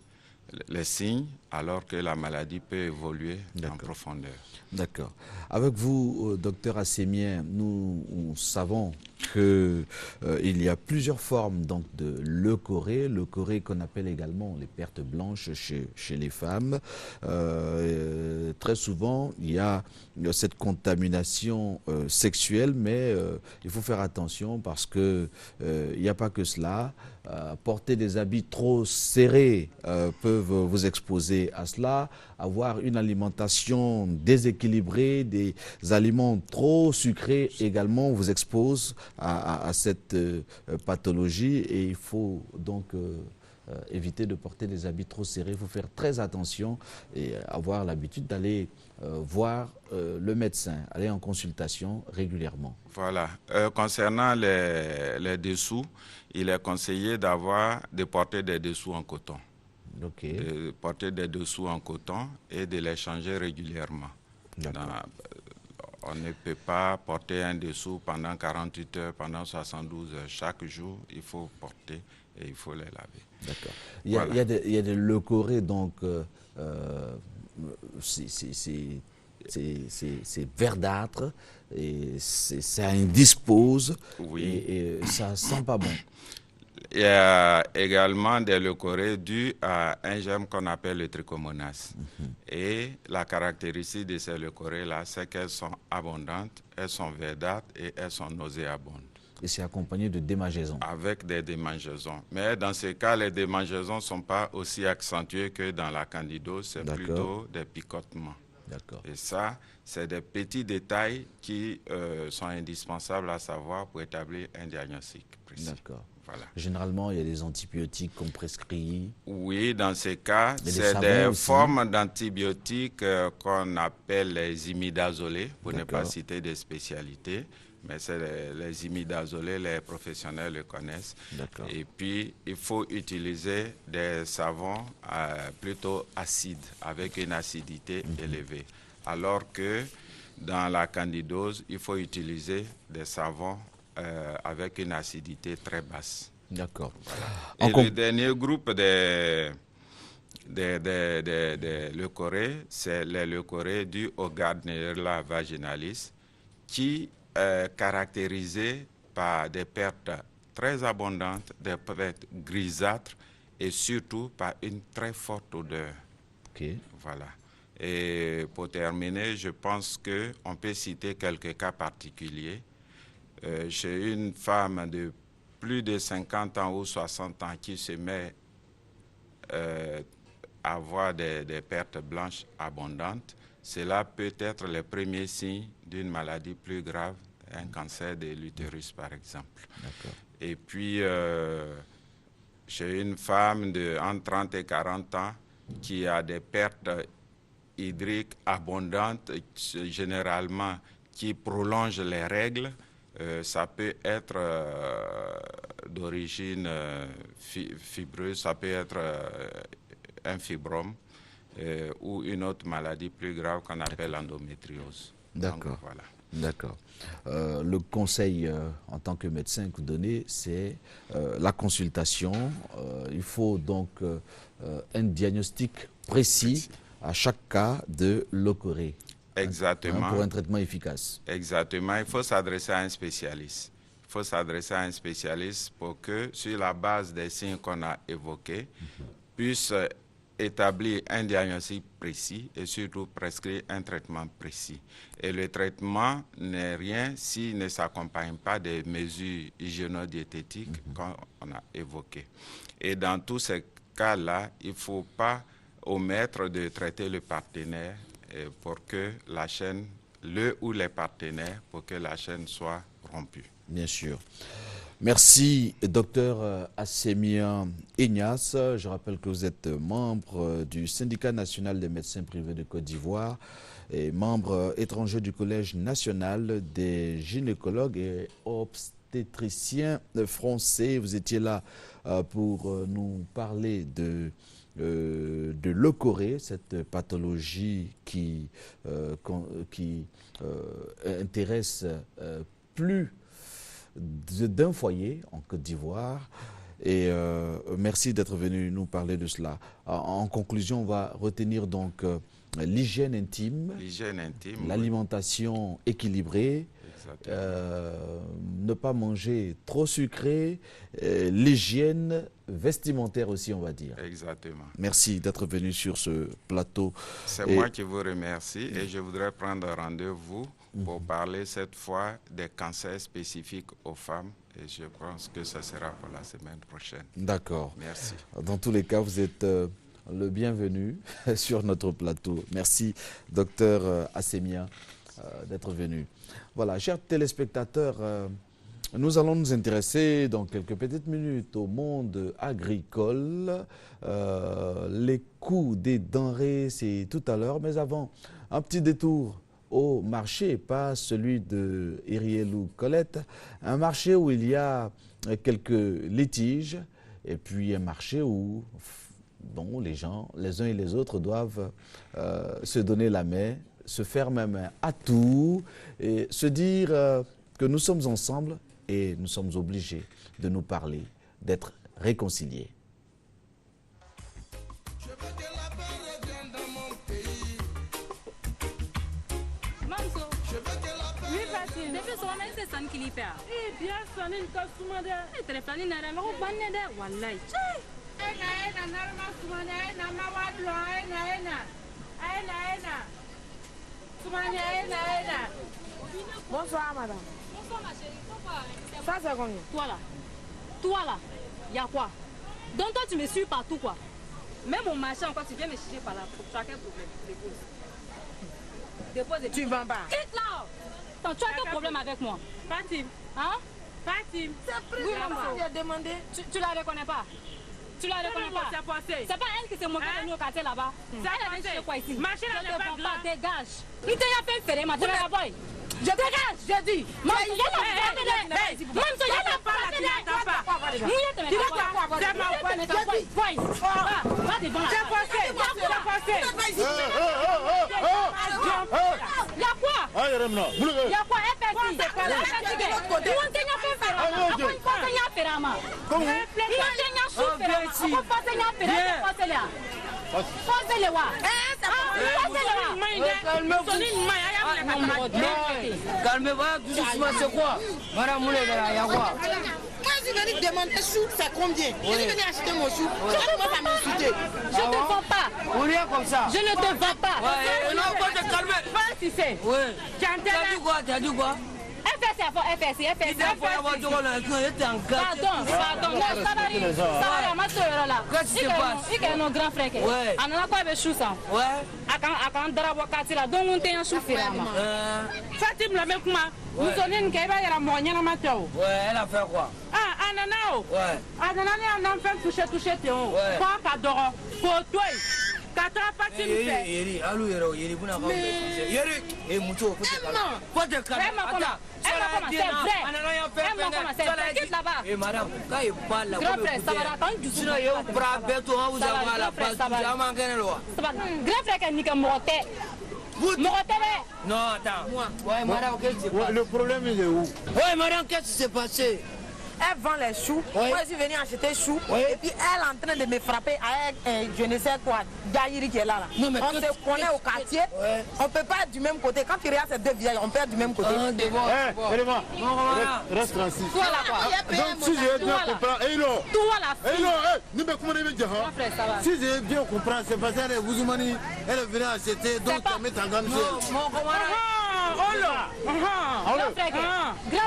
les signes alors que la maladie peut évoluer en profondeur. D'accord. Avec vous, docteur Assémien, nous savons qu'il y a plusieurs formes donc, de leucorrhée qu'on appelle également les pertes blanches chez les femmes. Très souvent, il y a cette contamination sexuelle, mais il faut faire attention parce qu'il n'y a pas que cela. Porter des habits trop serrés peuvent vous exposer à cela. Avoir une alimentation déséquilibrée, des aliments trop sucrés également vous expose à cette pathologie et il faut donc éviter de porter des habits trop serrés. Il faut faire très attention et avoir l'habitude d'aller voir le médecin, aller en consultation régulièrement. Voilà. Concernant les dessous, il est conseillé de porter des dessous en coton. De porter des dessous en coton et de les changer régulièrement. On ne peut pas porter un dessous pendant 48 heures, pendant 72 heures. Chaque jour, il faut porter et il faut les laver. D'accord. Il y a des leucorrhées, donc c'est verdâtre et ça indispose et ça sent pas bon. Il y a également des leucorrhées dues à un germe qu'on appelle le trichomonas. Et la caractéristique de ces leucorrhées-là, c'est qu'elles sont abondantes, elles sont verdâtres et elles sont nauséabondes. Et c'est accompagné de démangeaisons? Avec des démangeaisons. Mais dans ce cas, les démangeaisons ne sont pas aussi accentuées que dans la candidose, c'est plutôt des picotements. Et ça, c'est des petits détails qui sont indispensables à savoir pour établir un diagnostic précis. D'accord. Voilà. Généralement, il y a des antibiotiques qu'on prescrit. Oui, dans ces cas, c'est des formes d'antibiotiques qu'on appelle les imidazolés, pour ne pas citer des spécialités. Mais c'est les imidazolés, les professionnels le connaissent. Et puis, il faut utiliser des savons plutôt acides, avec une acidité élevée. Alors que dans la candidose, il faut utiliser des savons avec une acidité très basse. D'accord. Et le dernier groupe des leucorrhées, c'est les leucorrhées dues au Gardnerella vaginalis, qui est caractérisée par des pertes très abondantes, des pertes grisâtres et surtout par une très forte odeur. Voilà. Et pour terminer, je pense qu'on peut citer quelques cas particuliers. Chez une femme de plus de 50 ans ou 60 ans qui se met à avoir des pertes blanches abondantes, cela peut être le premier signe d'une maladie plus grave, un cancer de l'utérus par exemple. Et puis, chez une femme de entre 30 et 40 ans qui a des pertes hydriques abondantes, généralement qui prolongent les règles, ça peut être d'origine fibreuse, ça peut être un fibrome ou une autre maladie plus grave qu'on appelle l'endométriose. D'accord. Donc, voilà. D'accord. Le conseil en tant que médecin que vous donnez, c'est la consultation. Il faut donc un diagnostic précis à chaque cas de leucorrhée. Exactement. Pour un traitement efficace. Exactement. Il faut s'adresser à un spécialiste. Il faut s'adresser à un spécialiste pour que, sur la base des signes qu'on a évoqués, puisse établir un diagnostic précis et surtout prescrire un traitement précis. Et le traitement n'est rien s'il ne s'accompagne pas des mesures hygiéno-diététiques qu'on a évoquées. Et dans tous ces cas-là, il ne faut pas omettre de traiter le partenaire pour que la chaîne, le ou les partenaires, pour que la chaîne soit rompue. Bien sûr. Merci, docteur Assemia Ignace. Je rappelle que vous êtes membre du Syndicat national des médecins privés de Côte d'Ivoire et membre étranger du Collège national des gynécologues et obstétriciens français. Vous étiez là pour nous parler de leucorrhée, cette pathologie qui intéresse plus d'un foyer en Côte d'Ivoire. Et merci d'être venu nous parler de cela. En conclusion, on va retenir donc l'hygiène intime, l'alimentation équilibrée, ne pas manger trop sucré, l'hygiène vestimentaire aussi, on va dire. Exactement. Merci d'être venu sur ce plateau. C'est moi qui vous remercie et je voudrais prendre rendez-vous pour parler cette fois des cancers spécifiques aux femmes. Et je pense que ça sera pour la semaine prochaine. D'accord. Merci. Dans tous les cas, vous êtes le bienvenu sur notre plateau. Merci, docteur Assemia, d'être venu. Voilà, chers téléspectateurs, nous allons nous intéresser dans quelques petites minutes au monde agricole. Les coûts des denrées, c'est tout à l'heure. Mais avant, un petit détour au marché, pas celui de Irielou-Colette, un marché où il y a quelques litiges et puis un marché où les gens, les uns et les autres, doivent se donner la main, se faire même à tout et se dire que nous sommes ensemble et nous sommes obligés de nous parler, d'être réconciliés. Bonsoir madame. Bonsoir ma chérie. Ça c'est combien? Toi là, y a quoi? Donc toi tu me suis partout quoi. Même au marché encore tu viens me chercher par là. Tu as quel problème? Dépose. Tu vends pas. Quitte là. Donc, tu as quel problème avec moi? Fatim. Hein? Fatim. Oui, maman. Tu as demandé. Tu la reconnais pas? Tu la reconnais pas? C'est pas elle qui s'est moquée de nous au quartier là-bas. Elle a dit quoi ici? Ma chérie, elle n'est pas dégage. Il t'a fait ferrer ma télé là-bas. Je dégage, je dis. Maman, il y a la passé? Il y a quoi? Il y a quoi? Calmez-vous, doucement, c'est quoi? Madame Moulé, il y a quoi? Moi, je viens de demander chou, c'est combien? Je suis venu acheter mon chou. Tu commences à m'insulter. Je ne te vends pas. Vous rien comme ça? Je ne te vends pas. Non, faut te calmer. Pas si c'est. Oui. Tu as dit quoi? Tu as dit quoi? FSC, FSC. Pardon, non, ça va aller. Ça va aller, ma soeur là. Qu'est-ce qui se passe? Il y a un grand frère. Ouais. On a quoi avec chou ça? Ouais. Akan darabo katila donc on tient chou firama. Fatim la même moi. Nous sommes une kaiba ya la monya na matao. Ouais, elle a fait quoi? Ah, ananao. Ouais. Ananani on a fait toucher théon. Pas cadoro. Pour toi. Katra Fatim fait. Yeri, allô Yeri, vous n'avez pas Yeri, et Mouto, faut te calmer. Attends. Et madame, quand il parle là, sinon il prend bête, vous avez la place, vous avez manqué le loi. Grand frère qui est morté. Non, attends. Ouais, madame, qu'est-ce qui se passe? Le problème, il est où? Ouais, madame, qu'est-ce qui s'est passé? Elle vend les choux. Moi, je suis venu acheter choux. Et puis, elle est en train de me frapper avec, je ne sais quoi, Gaïri qui est là. Non, mais on se connaît au quartier. On ne peut pas être du même côté. Quand tu regardes ces deux visages, on peut être du même côté. Reste tranquille. Toi là, quoi. Donc, si j'ai bien compris, toi la fille. Si j'ai bien compris, c'est parce qu'elle est Wouzumani, elle est venue acheter, donc tu mets ta grande soeur. Grand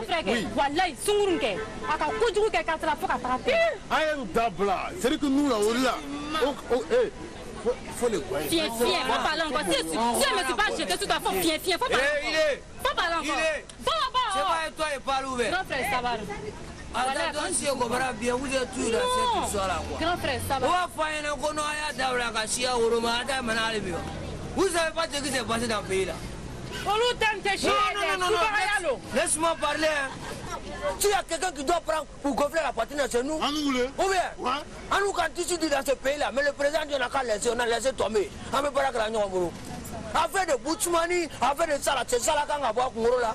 frère, voilà, Sourunke. C'est que nous là, faut les croire. Fier, faut parler encore. Si je ne me suis pas jeté tout à fait, fier, faut parler encore. Faut parler encore. C'est pas toi et pas l'ouvert. Grand frère, ça va. Attends, si on comprend bien, vous êtes tous dans cette histoire-là. Grand frère, ça va. Vous savez pas ce qui s'est passé dans le pays là? Non, laisse-moi parler. Tu as quelqu'un qui doit prendre pour gonfler la poitrine, c'est nous. Ou bien, à nous quand tu dis dans ce pays-là, mais le président n'a qu'à laisser, on a laissé tomber. On ne peut pas la affaire de Boutsoumani, affaire de ça là, c'est ça là quand on va voir Koungoro là.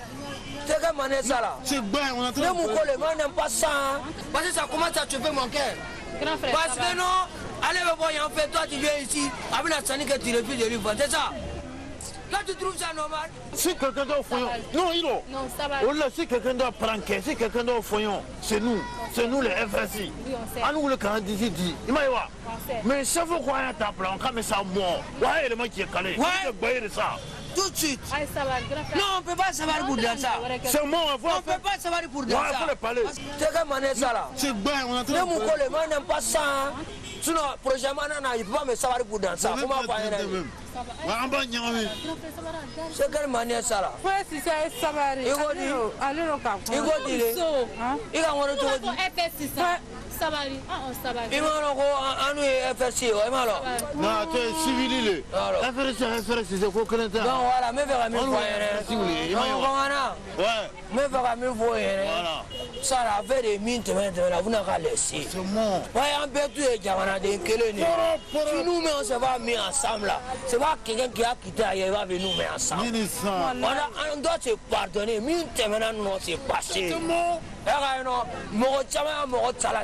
C'est quelle manière ça là? C'est bien, on a entendu. Mon collègue, on n'aime pas ça. Parce que ça commence à tuer mon cœur. Parce que non, allez me voir, en fait, toi tu viens ici, avec la scène que tu refuses de lui vendre, c'est ça? Là, tu trouves ça normal? Si quelqu'un doit au foyon, non, Hiro. Non, ça va. Si quelqu'un doit prendre, si quelqu'un doit au foyon, c'est nous les FSI. Oui, on sait. À nous, le Canada dit, il m'a dit, mais ça veut quoi, un tape là, on camé ça mort. Ouais, le mec qui est calé. Ouais, de ça. Tout de suite. Non, on ne peut pas savoir pour dire ça. C'est mort, on ne peut pas savoir pour dire ça. Ouais, il faut le parler. C'est quelle manière ça là? C'est bien, on a entendu. Mon collègue, moi, n'aime pas ça. Sinon, prochainement, il ne peut pas me savoir pour dire ça. Comment pas c'est quelle manière ça là? Ouais, si c'est ça va aller. Allez, le cap. Il va dire. Il va voir tout. Ça va aller. Il va aller FSC. Non, tu es civil. FSC, c'est quoi que tu as? Non, voilà, mais vers la mais vers la voilà. Ça la fait des mines, vous n'avez pas laissé. C'est bon. Ouais, on peut tout les gamins de Kelene. Si nous, mais on se va mettre ensemble là. C'est pas quelqu'un qui a quitté ailleurs, va venir nous mettre ensemble. On doit se pardonner. Mine, maintenant, non, c'est passé.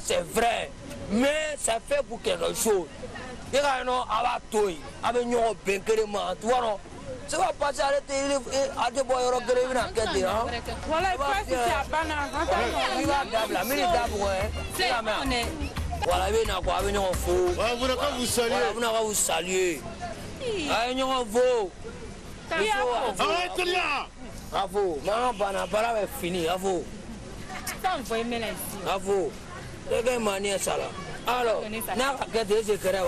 C'est vrai. Mais ça fait pour quelque chose. Il y a un abattoir, avec nous, ça va passer à des boys européens. Voilà, il va d'abord, mais d'abord, voilà, il n'a pas venu en faux. Vous n'avez pas vous saluer. Vous n'avez pas vous saluer. Allez, nous en faux. Arrêtez là. Bravo, maman, banabara est fini, bravo. Bravo. C'est quelle manière ça là? Alors, n'a pas gâté ce que là.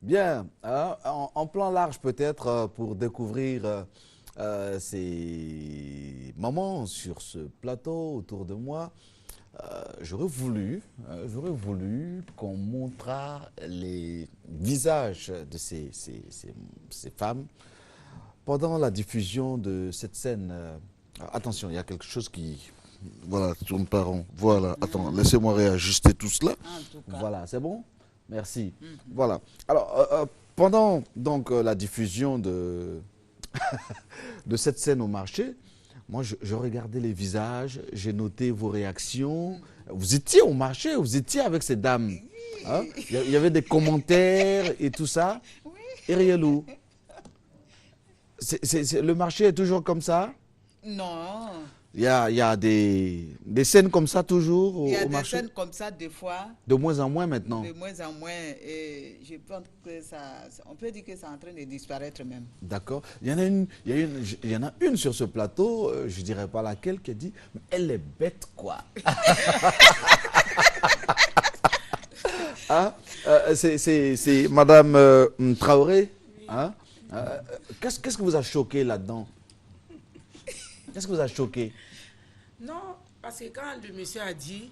Bien, en plan large peut-être pour découvrir ces moments sur ce plateau autour de moi, j'aurais voulu qu'on montrât les visages de ces femmes pendant la diffusion de cette scène. Attention, il y a quelque chose qui Voilà, tourne pas rond. Voilà, attends, laissez-moi réajuster tout cela. Voilà, c'est bon? Merci. Voilà. Alors, pendant donc la diffusion de, de cette scène au marché, moi, je regardais les visages, j'ai noté vos réactions. Vous étiez au marché, vous étiez avec ces dames. Hein? Il y avait des commentaires et tout ça. Irielou, le marché est toujours comme ça? Non. Il y a des scènes comme ça toujours au marché? Il y a des scènes comme ça des fois. De moins en moins maintenant? De moins en moins. Et je pense que ça, on peut dire que c'est en train de disparaître même. D'accord. Il y en a une sur ce plateau, je ne dirais pas laquelle, qui a dit « Elle est bête, quoi !» Hein? C'est Madame Traoré. Hein? Qu'est-ce que vous a choqué là-dedans? Qu'est-ce que vous a choqué? Non, parce que quand le monsieur a dit,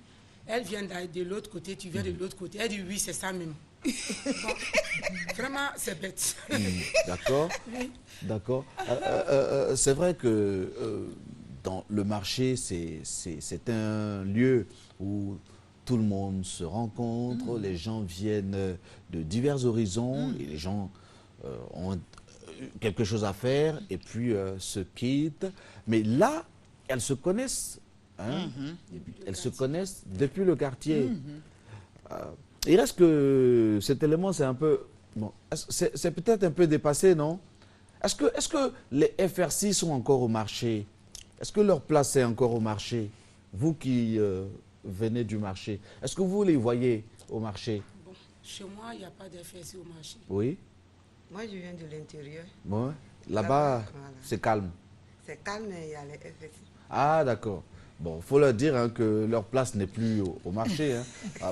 elle vient de l'autre côté, tu viens de l'autre côté, elle dit oui, c'est ça même. Bon, vraiment, c'est bête. D'accord. Oui. D'accord. C'est vrai que dans le marché, c'est un lieu où tout le monde se rencontre, les gens viennent de divers horizons, et les gens ont quelque chose à faire et puis se quittent. Mais là, elles se connaissent. Hein? Elles se connaissent depuis le quartier. Il reste que cet élément, c'est un peu... Bon, c'est peut-être un peu dépassé, non? Est-ce que les FRC sont encore au marché? Est-ce que leur place est encore au marché? Vous qui venez du marché, est-ce que vous les voyez au marché? Bon, chez moi, il n'y a pas de FRC au marché. Oui. Moi, je viens de l'intérieur. Bon, là-bas, voilà. c'est calme. C'est calme, mais il y a les FRC. Ah, d'accord. Bon, il faut leur dire hein, que leur place n'est plus au marché. Hein,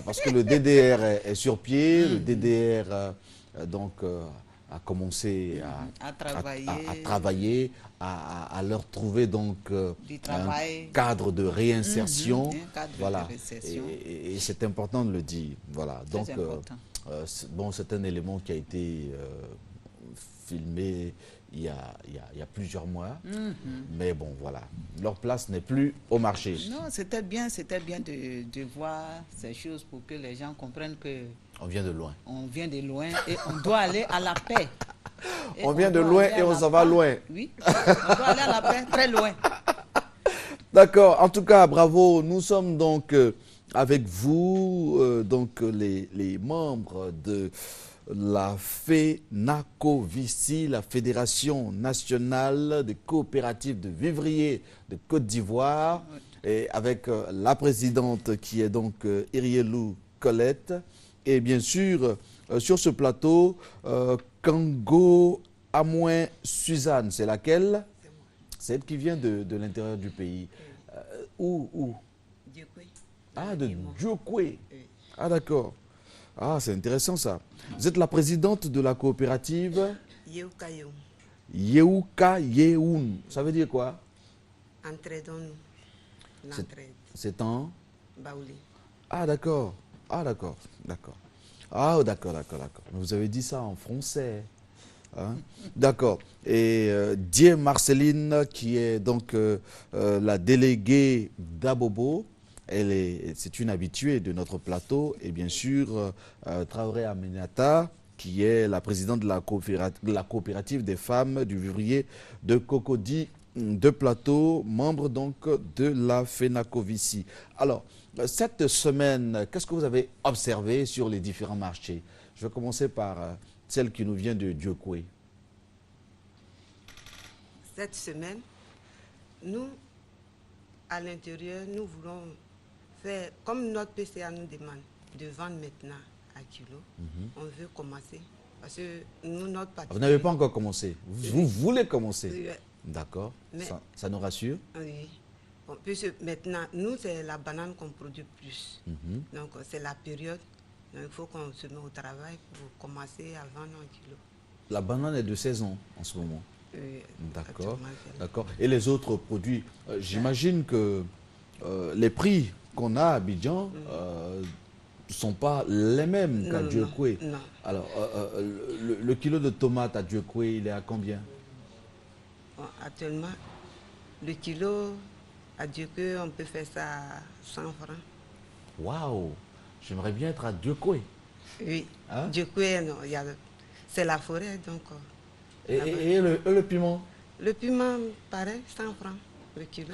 parce que le DDR est sur pied, le DDR a commencé à travailler, à leur trouver donc un cadre de réinsertion. Voilà. Et c'est important de le dire. Voilà. Donc, bon, c'est un élément qui a été filmé il y a plusieurs mois, mais bon, voilà, leur place n'est plus au marché. Non, c'était bien de voir ces choses pour que les gens comprennent que... On vient de loin. On vient de loin et on doit aller à la paix. On vient de loin et on s'en va loin. Oui, on doit aller à la paix, très loin. D'accord, en tout cas, bravo. Nous sommes donc avec vous, donc les membres de la FENACOVICI, la Fédération nationale des coopératives de vivriers de Côte d'Ivoire, et avec la présidente qui est donc Irielou Colette, et bien sûr sur ce plateau, Kango Amouin Suzanne, c'est laquelle? C'est elle qui vient de l'intérieur du pays. Où? Ah, de Djokwe. Ah, d'accord. Ah, c'est intéressant ça. Vous êtes la présidente de la coopérative Yeuka Yeun. Yeuka Yeun. Ça veut dire quoi? Entraidons-nous. L'entraide. C'est en Baoulé. Ah, d'accord. Ah, d'accord. D'accord. Ah, d'accord. Vous avez dit ça en français. Hein? D'accord. Et Die Marceline, qui est donc la déléguée d'Abobo, c'est une habituée de notre plateau, et bien sûr Traoré Aminata, qui est la présidente de la coopérative des femmes du vivrier de Cocody de Plateau, membre donc de la FENACOVICI. Alors, cette semaine, qu'est-ce que vous avez observé sur les différents marchés? Je vais commencer par celle qui nous vient de Djokwe. Cette semaine, nous, à l'intérieur, nous voulons faire, comme notre PCA nous demande, de vendre maintenant à kilo. On veut commencer. Parce que nous, notre partie... Vous n'avez pas encore commencé. Vous voulez commencer. Oui. D'accord. Ça nous rassure. Oui. Bon, puisque maintenant, nous, c'est la banane qu'on produit plus. Donc, c'est la période. Donc, il faut qu'on se mette au travail pour commencer à vendre un kilo. La banane est de saison en ce moment. Oui. D'accord. Et les autres produits, j'imagine que les prix qu'on a à Abidjan ne sont pas les mêmes qu'à Djokwe. Non. Alors, le kilo de tomates à Djokwe, il est à combien? Bon, actuellement, le kilo À Dieucoué, on peut faire ça à 100 francs. Waouh! J'aimerais bien être à Dieucoué. Oui. Hein? Dieucoué, non, c'est la forêt, donc. Et le piment? Le piment, pareil, 100 francs le kilo.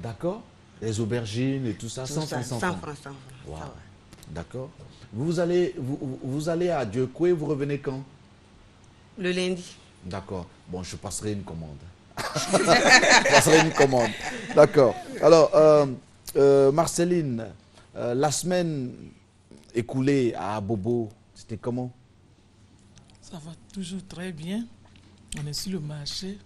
D'accord. Les aubergines et tout ça, 100 francs. 100 francs. Wow. D'accord. Vous allez à Dieucoué, vous revenez quand? Le lundi. D'accord. Bon, je passerai une commande. Je passerai une commande. D'accord. Alors, Marceline, la semaine écoulée à Abobo, c'était comment? Ça va toujours très bien. On est sur le marché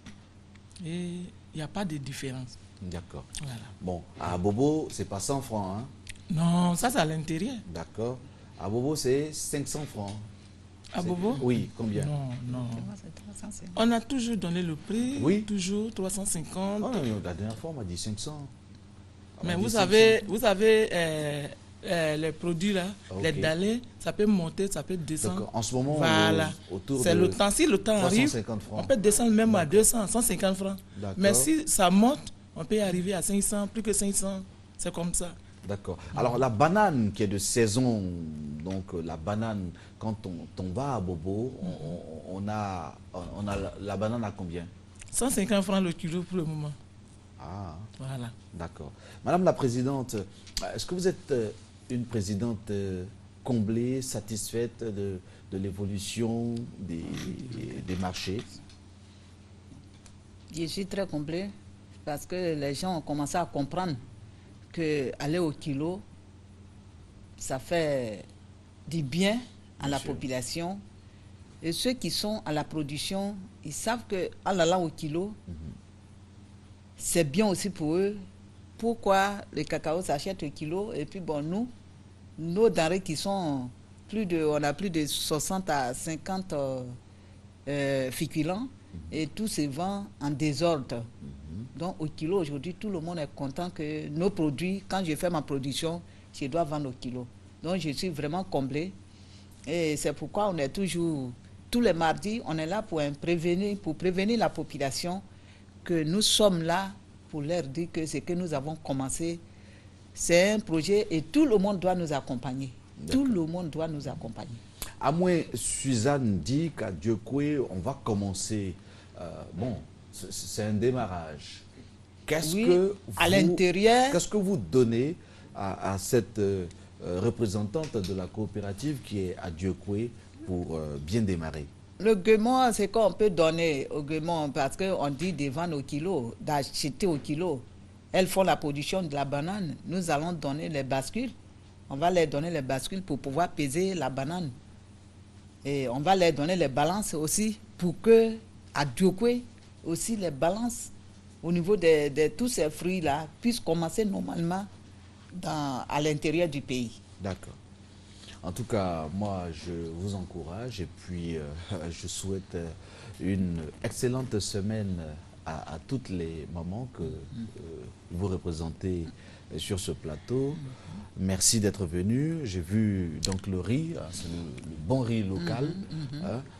et il n'y a pas de différence. D'accord. Voilà. Bon, à Abobo, c'est pas 100 francs, hein? Non, ça c'est à l'intérieur. D'accord. À Abobo, c'est 500 francs. À Bobo? Oui, combien? Non. On a toujours donné le prix. Oui. Toujours 350. Oh, la dernière fois, on m'a dit 500. Mais vous avez les produits là, okay. Les dalles, ça peut monter, ça peut descendre. En ce moment, voilà. C'est le temps. Si le temps arrive, on peut descendre même à 200, 150 francs. Mais si ça monte, on peut arriver à 500, plus que 500. C'est comme ça. D'accord. Alors la banane qui est de saison, donc la banane, quand on va à Bobo, on a la banane à combien? 150 francs le kilo pour le moment. Ah. Voilà. D'accord. Madame la Présidente, est-ce que vous êtes une présidente comblée, satisfaite de l'évolution des marchés? Je suis très comblée parce que les gens ont commencé à comprendre que aller au kilo, ça fait du bien à la population. Et ceux qui sont à la production, ils savent que en allant au kilo, c'est bien aussi pour eux. Pourquoi le cacao s'achète au kilo et puis bon, nous, nos denrées qui sont on a plus de 60 à 50 féculents et tout se vend en désordre. Donc au kilo aujourd'hui, tout le monde est content que nos produits, quand je fais ma production, je dois vendre au kilo. Donc je suis vraiment comblée. Et c'est pourquoi on est toujours, tous les mardis, on est là pour prévenir la population que nous sommes là pour leur dire que ce que nous avons commencé, c'est un projet et tout le monde doit nous accompagner. Tout le monde doit nous accompagner. À moins, Suzanne dit qu'à Dieucoué, on va commencer. Bon, c'est un démarrage. Qu'est-ce que vous donnez à cette représentante de la coopérative qui est à Dieucoué pour bien démarrer? Le gaiement, c'est qu'on peut donner au gaiement parce qu'on dit de vendre au kilo, d'acheter au kilo. Elles font la production de la banane. Nous allons donner les bascules. On va leur donner les bascules pour pouvoir peser la banane. Et on va leur donner les balances aussi pour que à Dieucoué aussi les balances au niveau de tous ces fruits-là puissent commencer normalement à l'intérieur du pays. D'accord. En tout cas, moi, je vous encourage et puis je souhaite une excellente semaine à toutes les mamans que vous représentez sur ce plateau. Merci d'être venu. J'ai vu donc le riz, c'est le bon riz local.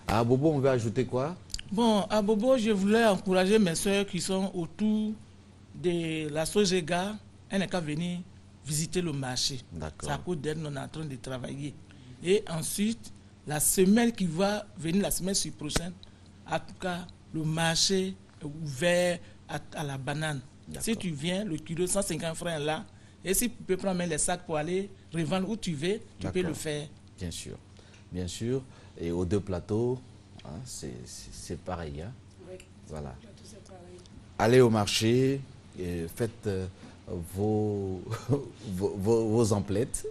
À Bobo, on veut ajouter quoi? Bon, à Bobo, je voulais encourager mes soeurs qui sont autour de la Sojega. Elles n'ont qu'à venir visiter le marché. C'est à cause d'elle qu'on est en train de travailler. Et ensuite, la semaine qui va venir, la semaine prochaine, en tout cas, le marché est ouvert à la banane. Si tu viens, le kilo 150 francs là, et si tu peux prendre les sacs pour aller revendre où tu veux, tu peux le faire. Bien sûr, bien sûr. Et aux deux plateaux, hein, c'est pareil. Hein? Oui. Voilà. Allez au marché, et faites vos emplettes.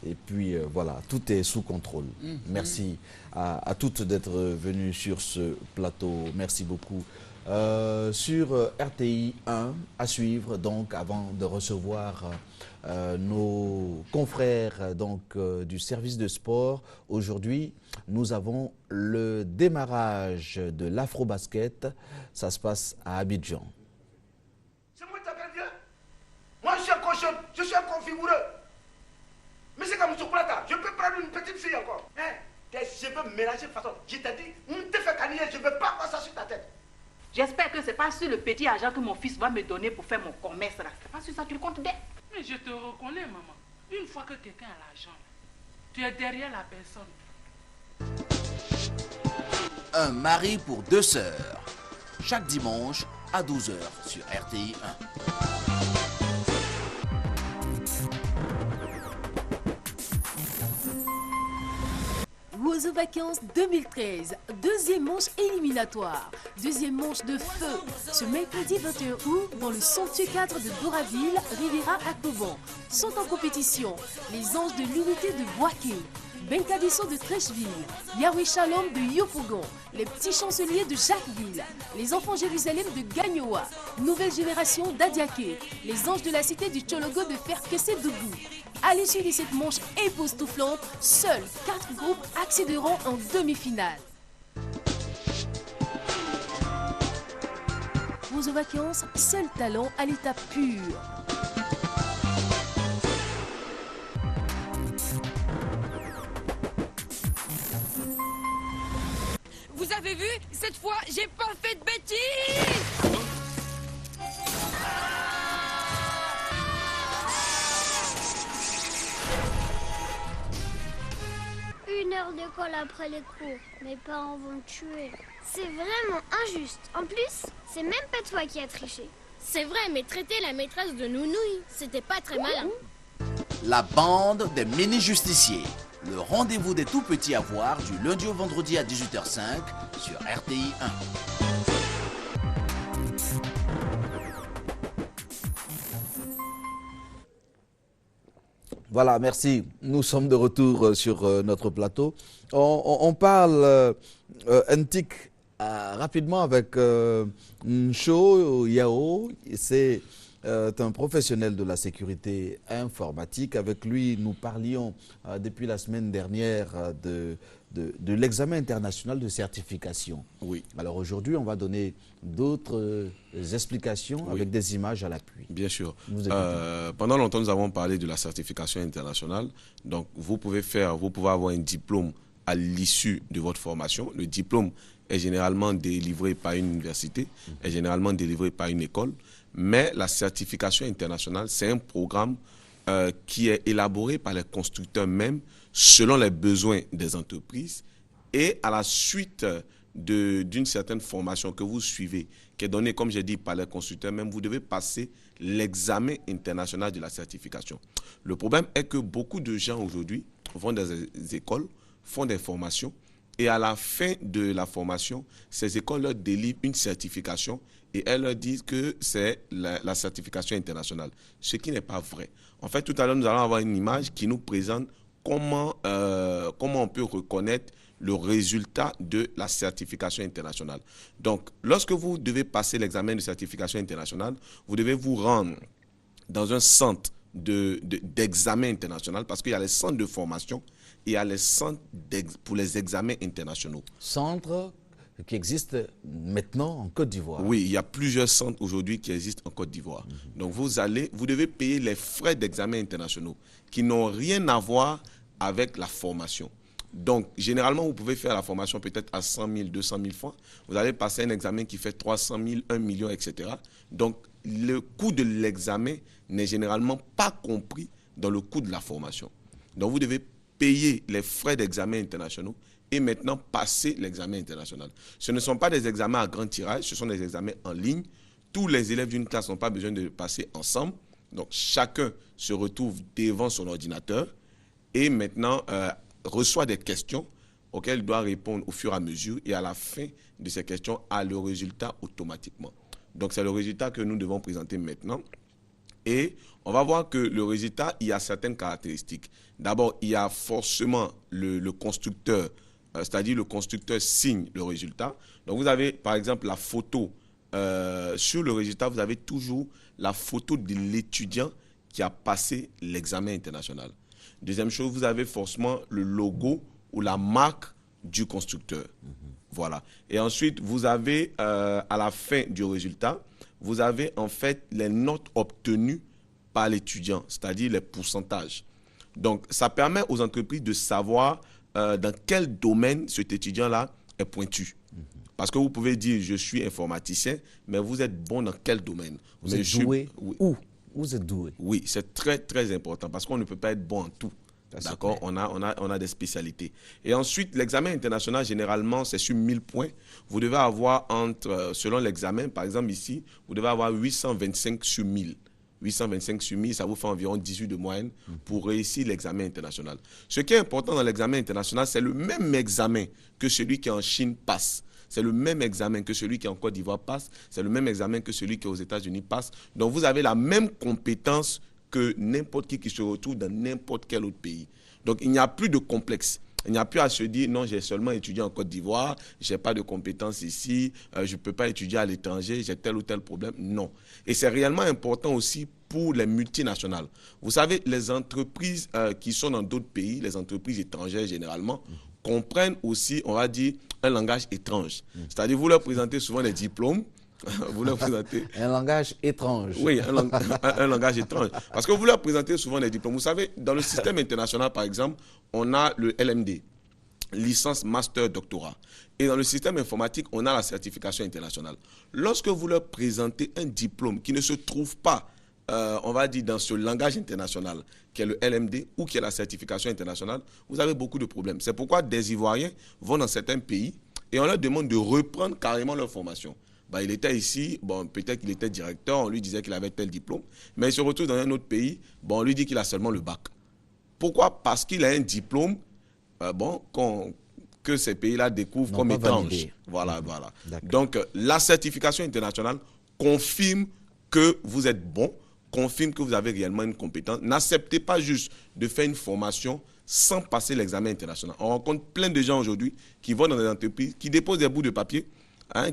Et puis voilà, tout est sous contrôle. Merci à toutes d'être venues sur ce plateau. Merci beaucoup. Sur RTI 1, à suivre, donc, avant de recevoir nos confrères du service de sport. Aujourd'hui, nous avons le démarrage de l'Afro-Basket. Ça se passe à Abidjan. C'est moi qui t'appelle Dieu. Moi, je suis un cochon, je suis un configureux. Mais c'est comme Chocolata, je peux prendre une petite fille encore. Hein? Tes cheveux mélangés de façon. Je t'ai dit, ne te fais caniller, je ne veux pas voir ça sur ta tête. J'espère que ce n'est pas sur le petit argent que mon fils va me donner pour faire mon commerce là. C'est pas sur ça, tu le comptes bien. Mais je te reconnais, maman. Une fois que quelqu'un a l'argent, tu es derrière la personne. Un mari pour deux sœurs. Chaque dimanche à 12h sur RTI 1. Oiseau Vacances 2013, deuxième manche éliminatoire, deuxième manche de feu. Ce mercredi 21 août, dans le somptueux cadre de Boraville, Riviera à Coban, sont en compétition les anges de l'unité de Boaké, Benkadisso de Trècheville, Yahweh Shalom de Yopougon, les petits chanceliers de Jacquesville, les enfants Jérusalem de Gagnoa, nouvelle génération d'Adiaké, les anges de la cité du Tchologo de Ferkessé debout. À l'issue de cette manche époustouflante, seuls 4 groupes accéderont en demi-finale. Oiseau Vacances, seul talent à l'état pur. Vous avez vu? Cette fois, j'ai pas fait de bêtises! Une heure d'école après les cours. Mes parents vont me tuer. C'est vraiment injuste. En plus, c'est même pas toi qui as triché. C'est vrai, mais traiter la maîtresse de nounouille, c'était pas très malin. La bande des mini-justiciers. Le rendez-vous des tout-petits à voir du lundi au vendredi à 18h05 sur RTI 1. Voilà, merci. Nous sommes de retour sur notre plateau. On parle antique rapidement avec Ncho Yao. C'est un professionnel de la sécurité informatique. Avec lui, nous parlions depuis la semaine dernière de l'examen international de certification. Oui. Alors aujourd'hui, on va donner d'autres explications avec des images à l'appui. Bien sûr. Pendant longtemps, nous avons parlé de la certification internationale. Donc, vous pouvez avoir un diplôme à l'issue de votre formation. Le diplôme est généralement délivré par une université, est généralement délivré par une école. Mais la certification internationale, c'est un programme qui est élaboré par les constructeurs même selon les besoins des entreprises et à la suite d'une certaine formation que vous suivez, qui est donnée, comme j'ai dit, par les constructeurs même, vous devez passer l'examen international de la certification. Le problème est que beaucoup de gens aujourd'hui vont dans des écoles, font des formations et à la fin de la formation, ces écoles leur délivrent une certification et elles leur disent que c'est la certification internationale, ce qui n'est pas vrai. En fait, tout à l'heure, nous allons avoir une image qui nous présente comment on peut reconnaître le résultat de la certification internationale. Donc, lorsque vous devez passer l'examen de certification internationale, vous devez vous rendre dans un centre d'examen international parce qu'il y a les centres de formation et il y a les centres pour les examens internationaux. Centre qui existe maintenant en Côte d'Ivoire. Oui, il y a plusieurs centres aujourd'hui qui existent en Côte d'Ivoire. Donc vous devez payer les frais d'examen internationaux qui n'ont rien à voir avec la formation. Donc généralement, vous pouvez faire la formation peut-être à 100 000, 200 000 francs. Vous allez passer un examen qui fait 300 000, 1 million, etc. Donc le coût de l'examen n'est généralement pas compris dans le coût de la formation. Donc vous devez payer les frais d'examen internationaux et maintenant passer l'examen international. Ce ne sont pas des examens à grand tirage, ce sont des examens en ligne. Tous les élèves d'une classe n'ont pas besoin de passer ensemble. Donc chacun se retrouve devant son ordinateur et maintenant reçoit des questions auxquelles il doit répondre au fur et à mesure et à la fin de ces questions a le résultat automatiquement. Donc c'est le résultat que nous devons présenter maintenant. Et on va voir que le résultat, il y a certaines caractéristiques. D'abord, il y a forcément le constructeur, c'est-à-dire le constructeur signe le résultat. Donc vous avez par exemple la photo. Sur le résultat, vous avez toujours la photo de l'étudiant qui a passé l'examen international. Deuxième chose, vous avez forcément le logo ou la marque du constructeur. Voilà. Et ensuite, vous avez à la fin du résultat, vous avez en fait les notes obtenues par l'étudiant, c'est-à-dire les pourcentages. Donc, ça permet aux entreprises de savoir dans quel domaine cet étudiant-là est pointu. Parce que vous pouvez dire, je suis informaticien, mais vous êtes bon dans quel domaine? Vous êtes doué où? Vous êtes doué? Oui, c'est très, très important parce qu'on ne peut pas être bon en tout. D'accord, on a des spécialités. Et ensuite, l'examen international, généralement, c'est sur 1000 points. Vous devez avoir selon l'examen, par exemple ici, vous devez avoir 825 sur 1000. 825 sur 1000, ça vous fait environ 18 de moyenne pour réussir l'examen international. Ce qui est important dans l'examen international, c'est le même examen que celui qui en Chine passe. C'est le même examen que celui qui en Côte d'Ivoire passe. C'est le même examen que celui qui aux États-Unis passe. Donc, vous avez la même compétence que n'importe qui se retrouve dans n'importe quel autre pays. Donc, il n'y a plus de complexe. Il n'y a plus à se dire, non, j'ai seulement étudié en Côte d'Ivoire, je n'ai pas de compétences ici, je ne peux pas étudier à l'étranger, j'ai tel ou tel problème. Non. Et c'est réellement important aussi pour les multinationales. Vous savez, les entreprises qui sont dans d'autres pays, les entreprises étrangères généralement, comprennent aussi, on va dire, un langage étrange. C'est-à-dire, vous leur présentez souvent des diplômes. Vous leur présentez... Un langage étrange. Oui, un langage étrange. Parce que vous leur présentez souvent des diplômes. Vous savez, dans le système international, par exemple, on a le LMD, licence, master, doctorat. Et dans le système informatique, on a la certification internationale. Lorsque vous leur présentez un diplôme qui ne se trouve pas, on va dire, dans ce langage international, qui est le LMD ou qui est la certification internationale, vous avez beaucoup de problèmes. C'est pourquoi des Ivoiriens vont dans certains pays et on leur demande de reprendre carrément leur formation. Il était ici, peut-être qu'il était directeur, on lui disait qu'il avait tel diplôme, mais il se retrouve dans un autre pays, on lui dit qu'il a seulement le bac. Pourquoi? Parce qu'il a un diplôme que ces pays-là découvrent comme étrange. Voilà. Donc, la certification internationale confirme que vous êtes bon, confirme que vous avez réellement une compétence. N'acceptez pas juste de faire une formation sans passer l'examen international. On rencontre plein de gens aujourd'hui qui vont dans des entreprises, qui déposent des bouts de papier,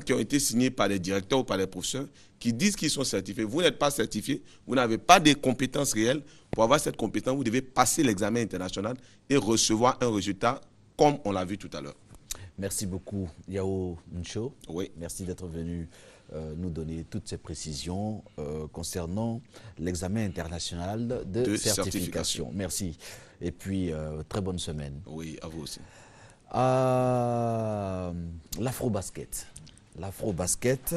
qui ont été signés par des directeurs ou par des professeurs, qui disent qu'ils sont certifiés. Vous n'êtes pas certifié, vous n'avez pas de compétences réelles. Pour avoir cette compétence, vous devez passer l'examen international et recevoir un résultat comme on l'a vu tout à l'heure. Merci beaucoup, Yao Ncho. Oui. Merci d'être venu nous donner toutes ces précisions concernant l'examen international de certification. Merci. Et puis, très bonne semaine. Oui, à vous aussi. L'afro-basket. L'afro-basket,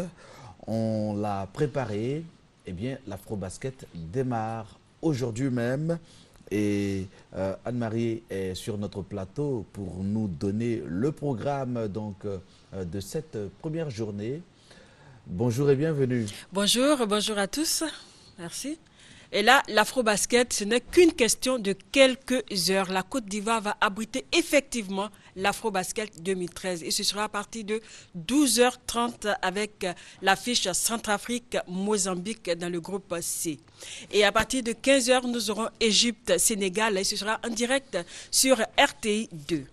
on l'a préparé. Eh bien, l'afro-basket démarre aujourd'hui même. Et Anne-Marie est sur notre plateau pour nous donner le programme de cette première journée. Bonjour et bienvenue. Bonjour, bonjour à tous. Merci. Et là, l'afro-basket, ce n'est qu'une question de quelques heures. La Côte d'Ivoire va abriter effectivement l'afro-basket 2013. Et ce sera à partir de 12h30 avec l'affiche Centrafrique-Mozambique dans le groupe C. Et à partir de 15h, nous aurons Égypte-Sénégal et ce sera en direct sur RTI 2.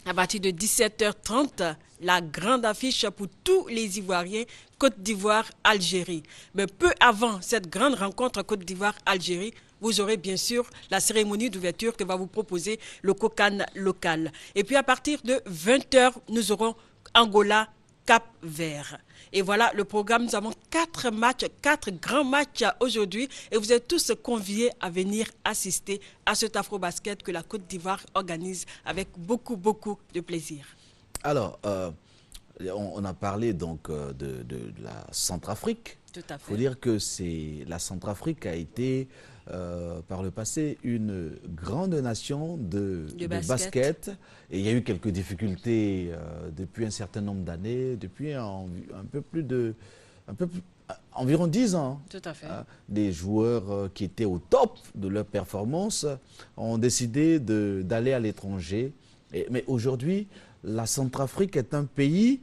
À partir de 17h30, la grande affiche pour tous les Ivoiriens, Côte d'Ivoire-Algérie. Mais peu avant cette grande rencontre Côte d'Ivoire-Algérie, vous aurez bien sûr la cérémonie d'ouverture que va vous proposer le COCAN local. Et puis à partir de 20h, nous aurons Angola-Cap-Vert. Et voilà le programme, nous avons 4 grands matchs aujourd'hui et vous êtes tous conviés à venir assister à cet afro-basket que la Côte d'Ivoire organise avec beaucoup de plaisir. Alors, on a parlé donc de la Centrafrique. Tout à fait. Il faut dire que la Centrafrique a été par le passé une grande nation de basket. Et il y a eu quelques difficultés depuis un certain nombre d'années, depuis environ 10 ans. Tout à fait. Des joueurs qui étaient au top de leur performance ont décidé d'aller à l'étranger. Mais aujourd'hui, la Centrafrique est un pays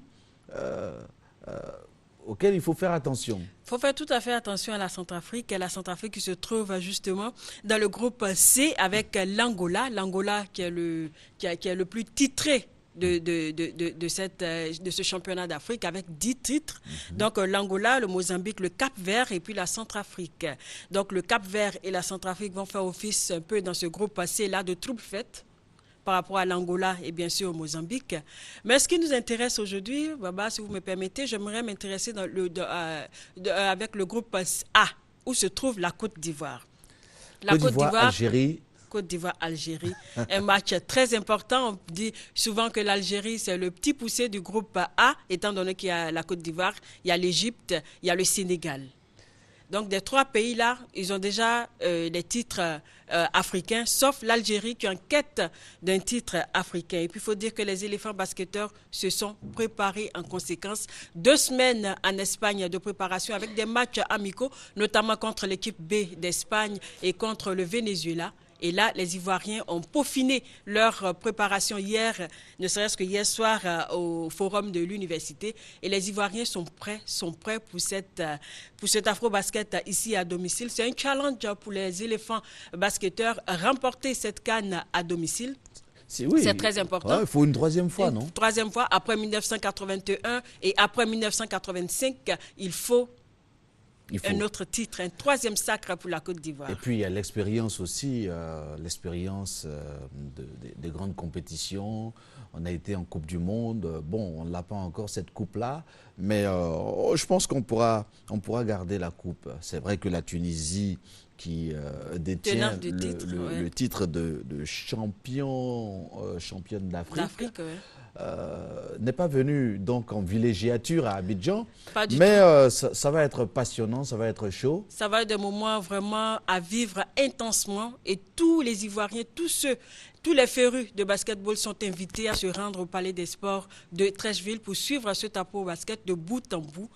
auquel il faut faire attention. Il faut faire tout à fait attention à la Centrafrique. La Centrafrique qui se trouve justement dans le groupe C avec l'Angola. L'Angola qui est le plus titré de ce championnat d'Afrique avec 10 titres. Donc l'Angola, le Mozambique, le Cap-Vert et puis la Centrafrique. Donc le Cap-Vert et la Centrafrique vont faire office un peu dans ce groupe C-là de troubles faites par rapport à l'Angola et bien sûr au Mozambique. Mais ce qui nous intéresse aujourd'hui, Baba, si vous me permettez, j'aimerais m'intéresser avec le groupe A, où se trouve la Côte d'Ivoire. La Côte d'Ivoire, Algérie, Côte d'Ivoire-Algérie. Un match très important. On dit souvent que l'Algérie, c'est le petit poussé du groupe A, étant donné qu'il y a la Côte d'Ivoire, il y a l'Égypte, il y a le Sénégal. Donc, des 3 pays-là, ils ont déjà des titres africains, sauf l'Algérie qui est en quête d'un titre africain. Et puis, il faut dire que les éléphants basketteurs se sont préparés en conséquence. 2 semaines en Espagne de préparation avec des matchs amicaux, notamment contre l'équipe B d'Espagne et contre le Venezuela. Et là, les Ivoiriens ont peaufiné leur préparation hier, ne serait-ce que hier soir au forum de l'université. Et les Ivoiriens sont prêts pour cet afro-basket ici à domicile. C'est un challenge pour les éléphants basketteurs, remporter cette CAN à domicile. C'est très important. Il faut une 3e fois, non? 3e fois, après 1981 et après 1985, il faut un autre titre, un 3e sacre pour la Côte d'Ivoire. Et puis il y a l'expérience aussi, l'expérience des grandes compétitions. On a été en Coupe du Monde. Bon, on n'a pas encore cette coupe-là, mais je pense qu'on pourra garder la coupe. C'est vrai que la Tunisie qui détient le titre de championne d'Afrique, n'est pas venu donc en villégiature à Abidjan, mais ça va être passionnant, ça va être chaud. Ça va être des moments vraiment à vivre intensement et tous les Ivoiriens, tous les férus de basketball sont invités à se rendre au Palais des Sports de Treichville pour suivre ce tapis basket de bout en bout.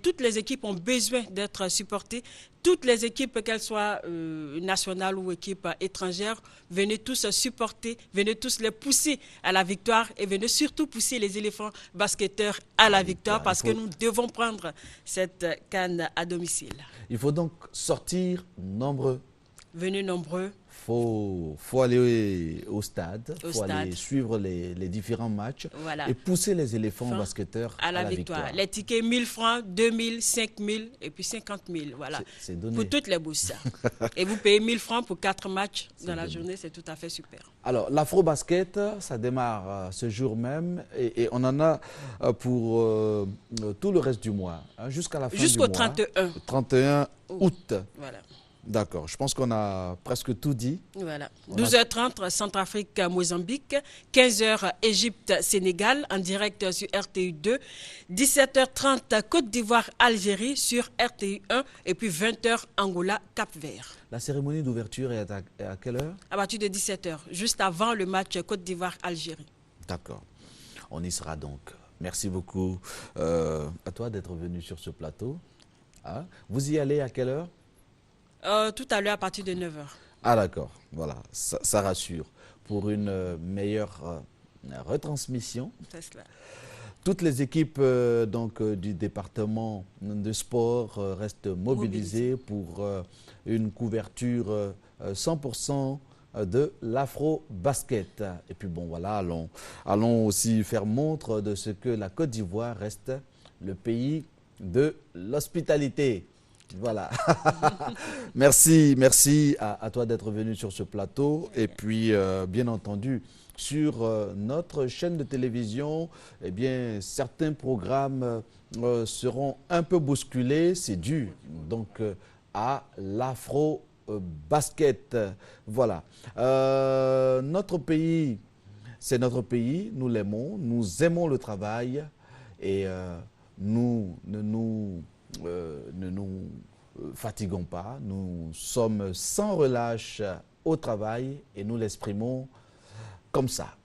Toutes les équipes ont besoin d'être supportées. Toutes les équipes, qu'elles soient nationales ou équipes étrangères, venez tous supporter, venez tous les pousser à la victoire et venez surtout pousser les éléphants basketteurs à la victoire parce que nous devons prendre cette CAN à domicile. Il faut donc sortir nombreux. Venez nombreux. Faut aller au stade, aller suivre les différents matchs et pousser les éléphants basketteurs à la victoire. Les tickets 1000 francs, 2000, 5000 et puis 50 000. Voilà. C'est donné. Pour toutes les bourses. Et vous payez 1000 francs pour 4 matchs dans la journée, c'est tout à fait super. Alors, l'afro-basket, ça démarre ce jour même et on en a pour tout le reste du mois, jusqu'à la fin du mois. Jusqu'au 31. 31 août. Voilà. D'accord, je pense qu'on a presque tout dit. Voilà. 12h30, Centrafrique-Mozambique. 15h, Égypte-Sénégal, en direct sur RTU2. 17h30, Côte d'Ivoire-Algérie sur RTU1. Et puis 20h, Angola-Cap-Vert. La cérémonie d'ouverture est à quelle heure? À partir de 17h, juste avant le match Côte d'Ivoire-Algérie. D'accord, on y sera donc. Merci beaucoup à toi d'être venu sur ce plateau. Vous y allez à quelle heure? Tout à l'heure à partir de 9h. Ah d'accord, voilà, ça rassure. Pour une meilleure retransmission, toutes les équipes du département de sport restent mobilisées pour une couverture 100% de l'afro-basket. Et puis bon voilà, allons aussi faire montre de ce que la Côte d'Ivoire reste le pays de l'hospitalité. Voilà. Merci à toi d'être venu sur ce plateau. Et puis, bien entendu, sur notre chaîne de télévision, eh bien, certains programmes seront un peu bousculés. C'est dû donc à l'afro-basket. Voilà. Notre pays, c'est notre pays. Nous l'aimons. Nous aimons le travail. Et nous ne nous fatiguons pas, nous sommes sans relâche au travail et nous l'exprimons comme ça.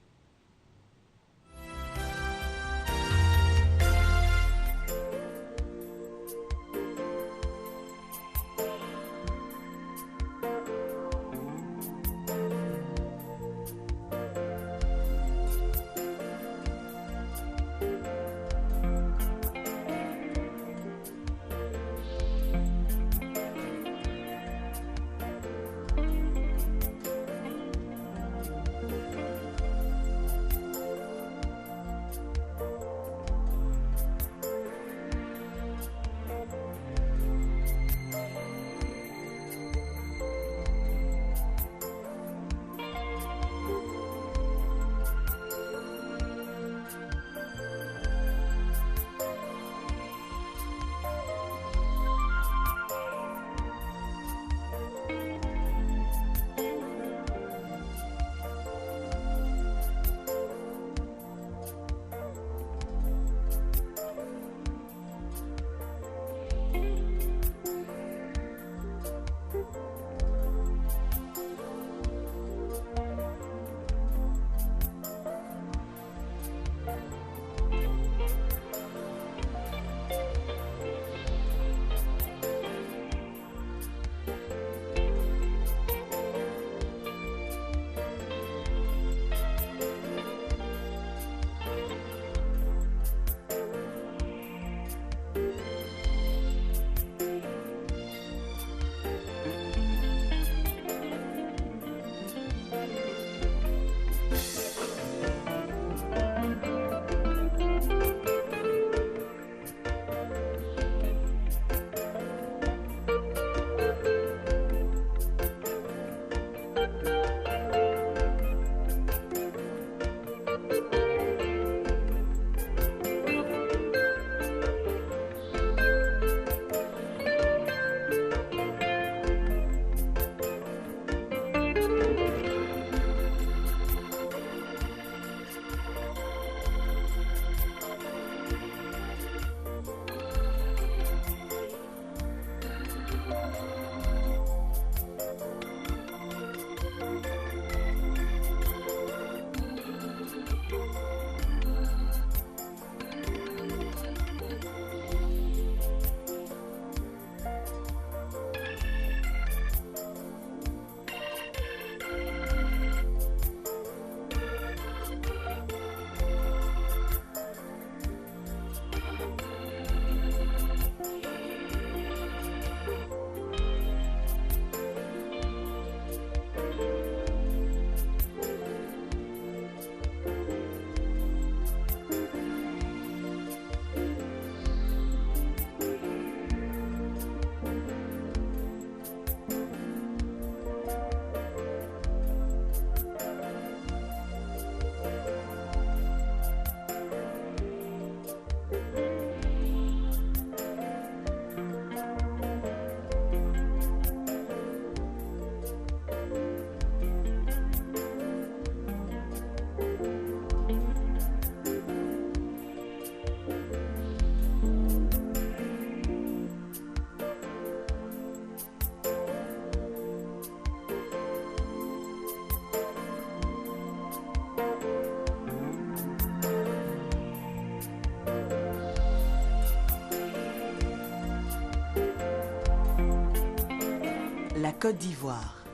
La Côte d'Ivoire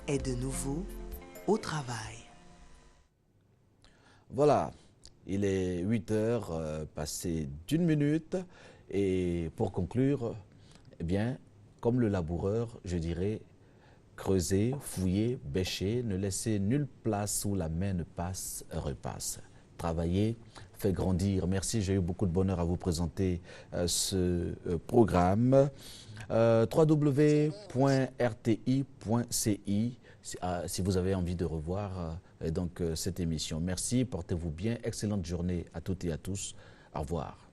est de nouveau au travail. Voilà, il est 8 heures, passé d'1 minute. Et pour conclure, eh bien, comme le laboureur, je dirais, creuser, fouiller, bêcher, ne laisser nulle place où la main ne passe, repasse. Travailler fait grandir. Merci, j'ai eu beaucoup de bonheur à vous présenter ce programme. www.rti.ci si vous avez envie de revoir cette émission. Merci, portez-vous bien. Excellente journée à toutes et à tous. Au revoir.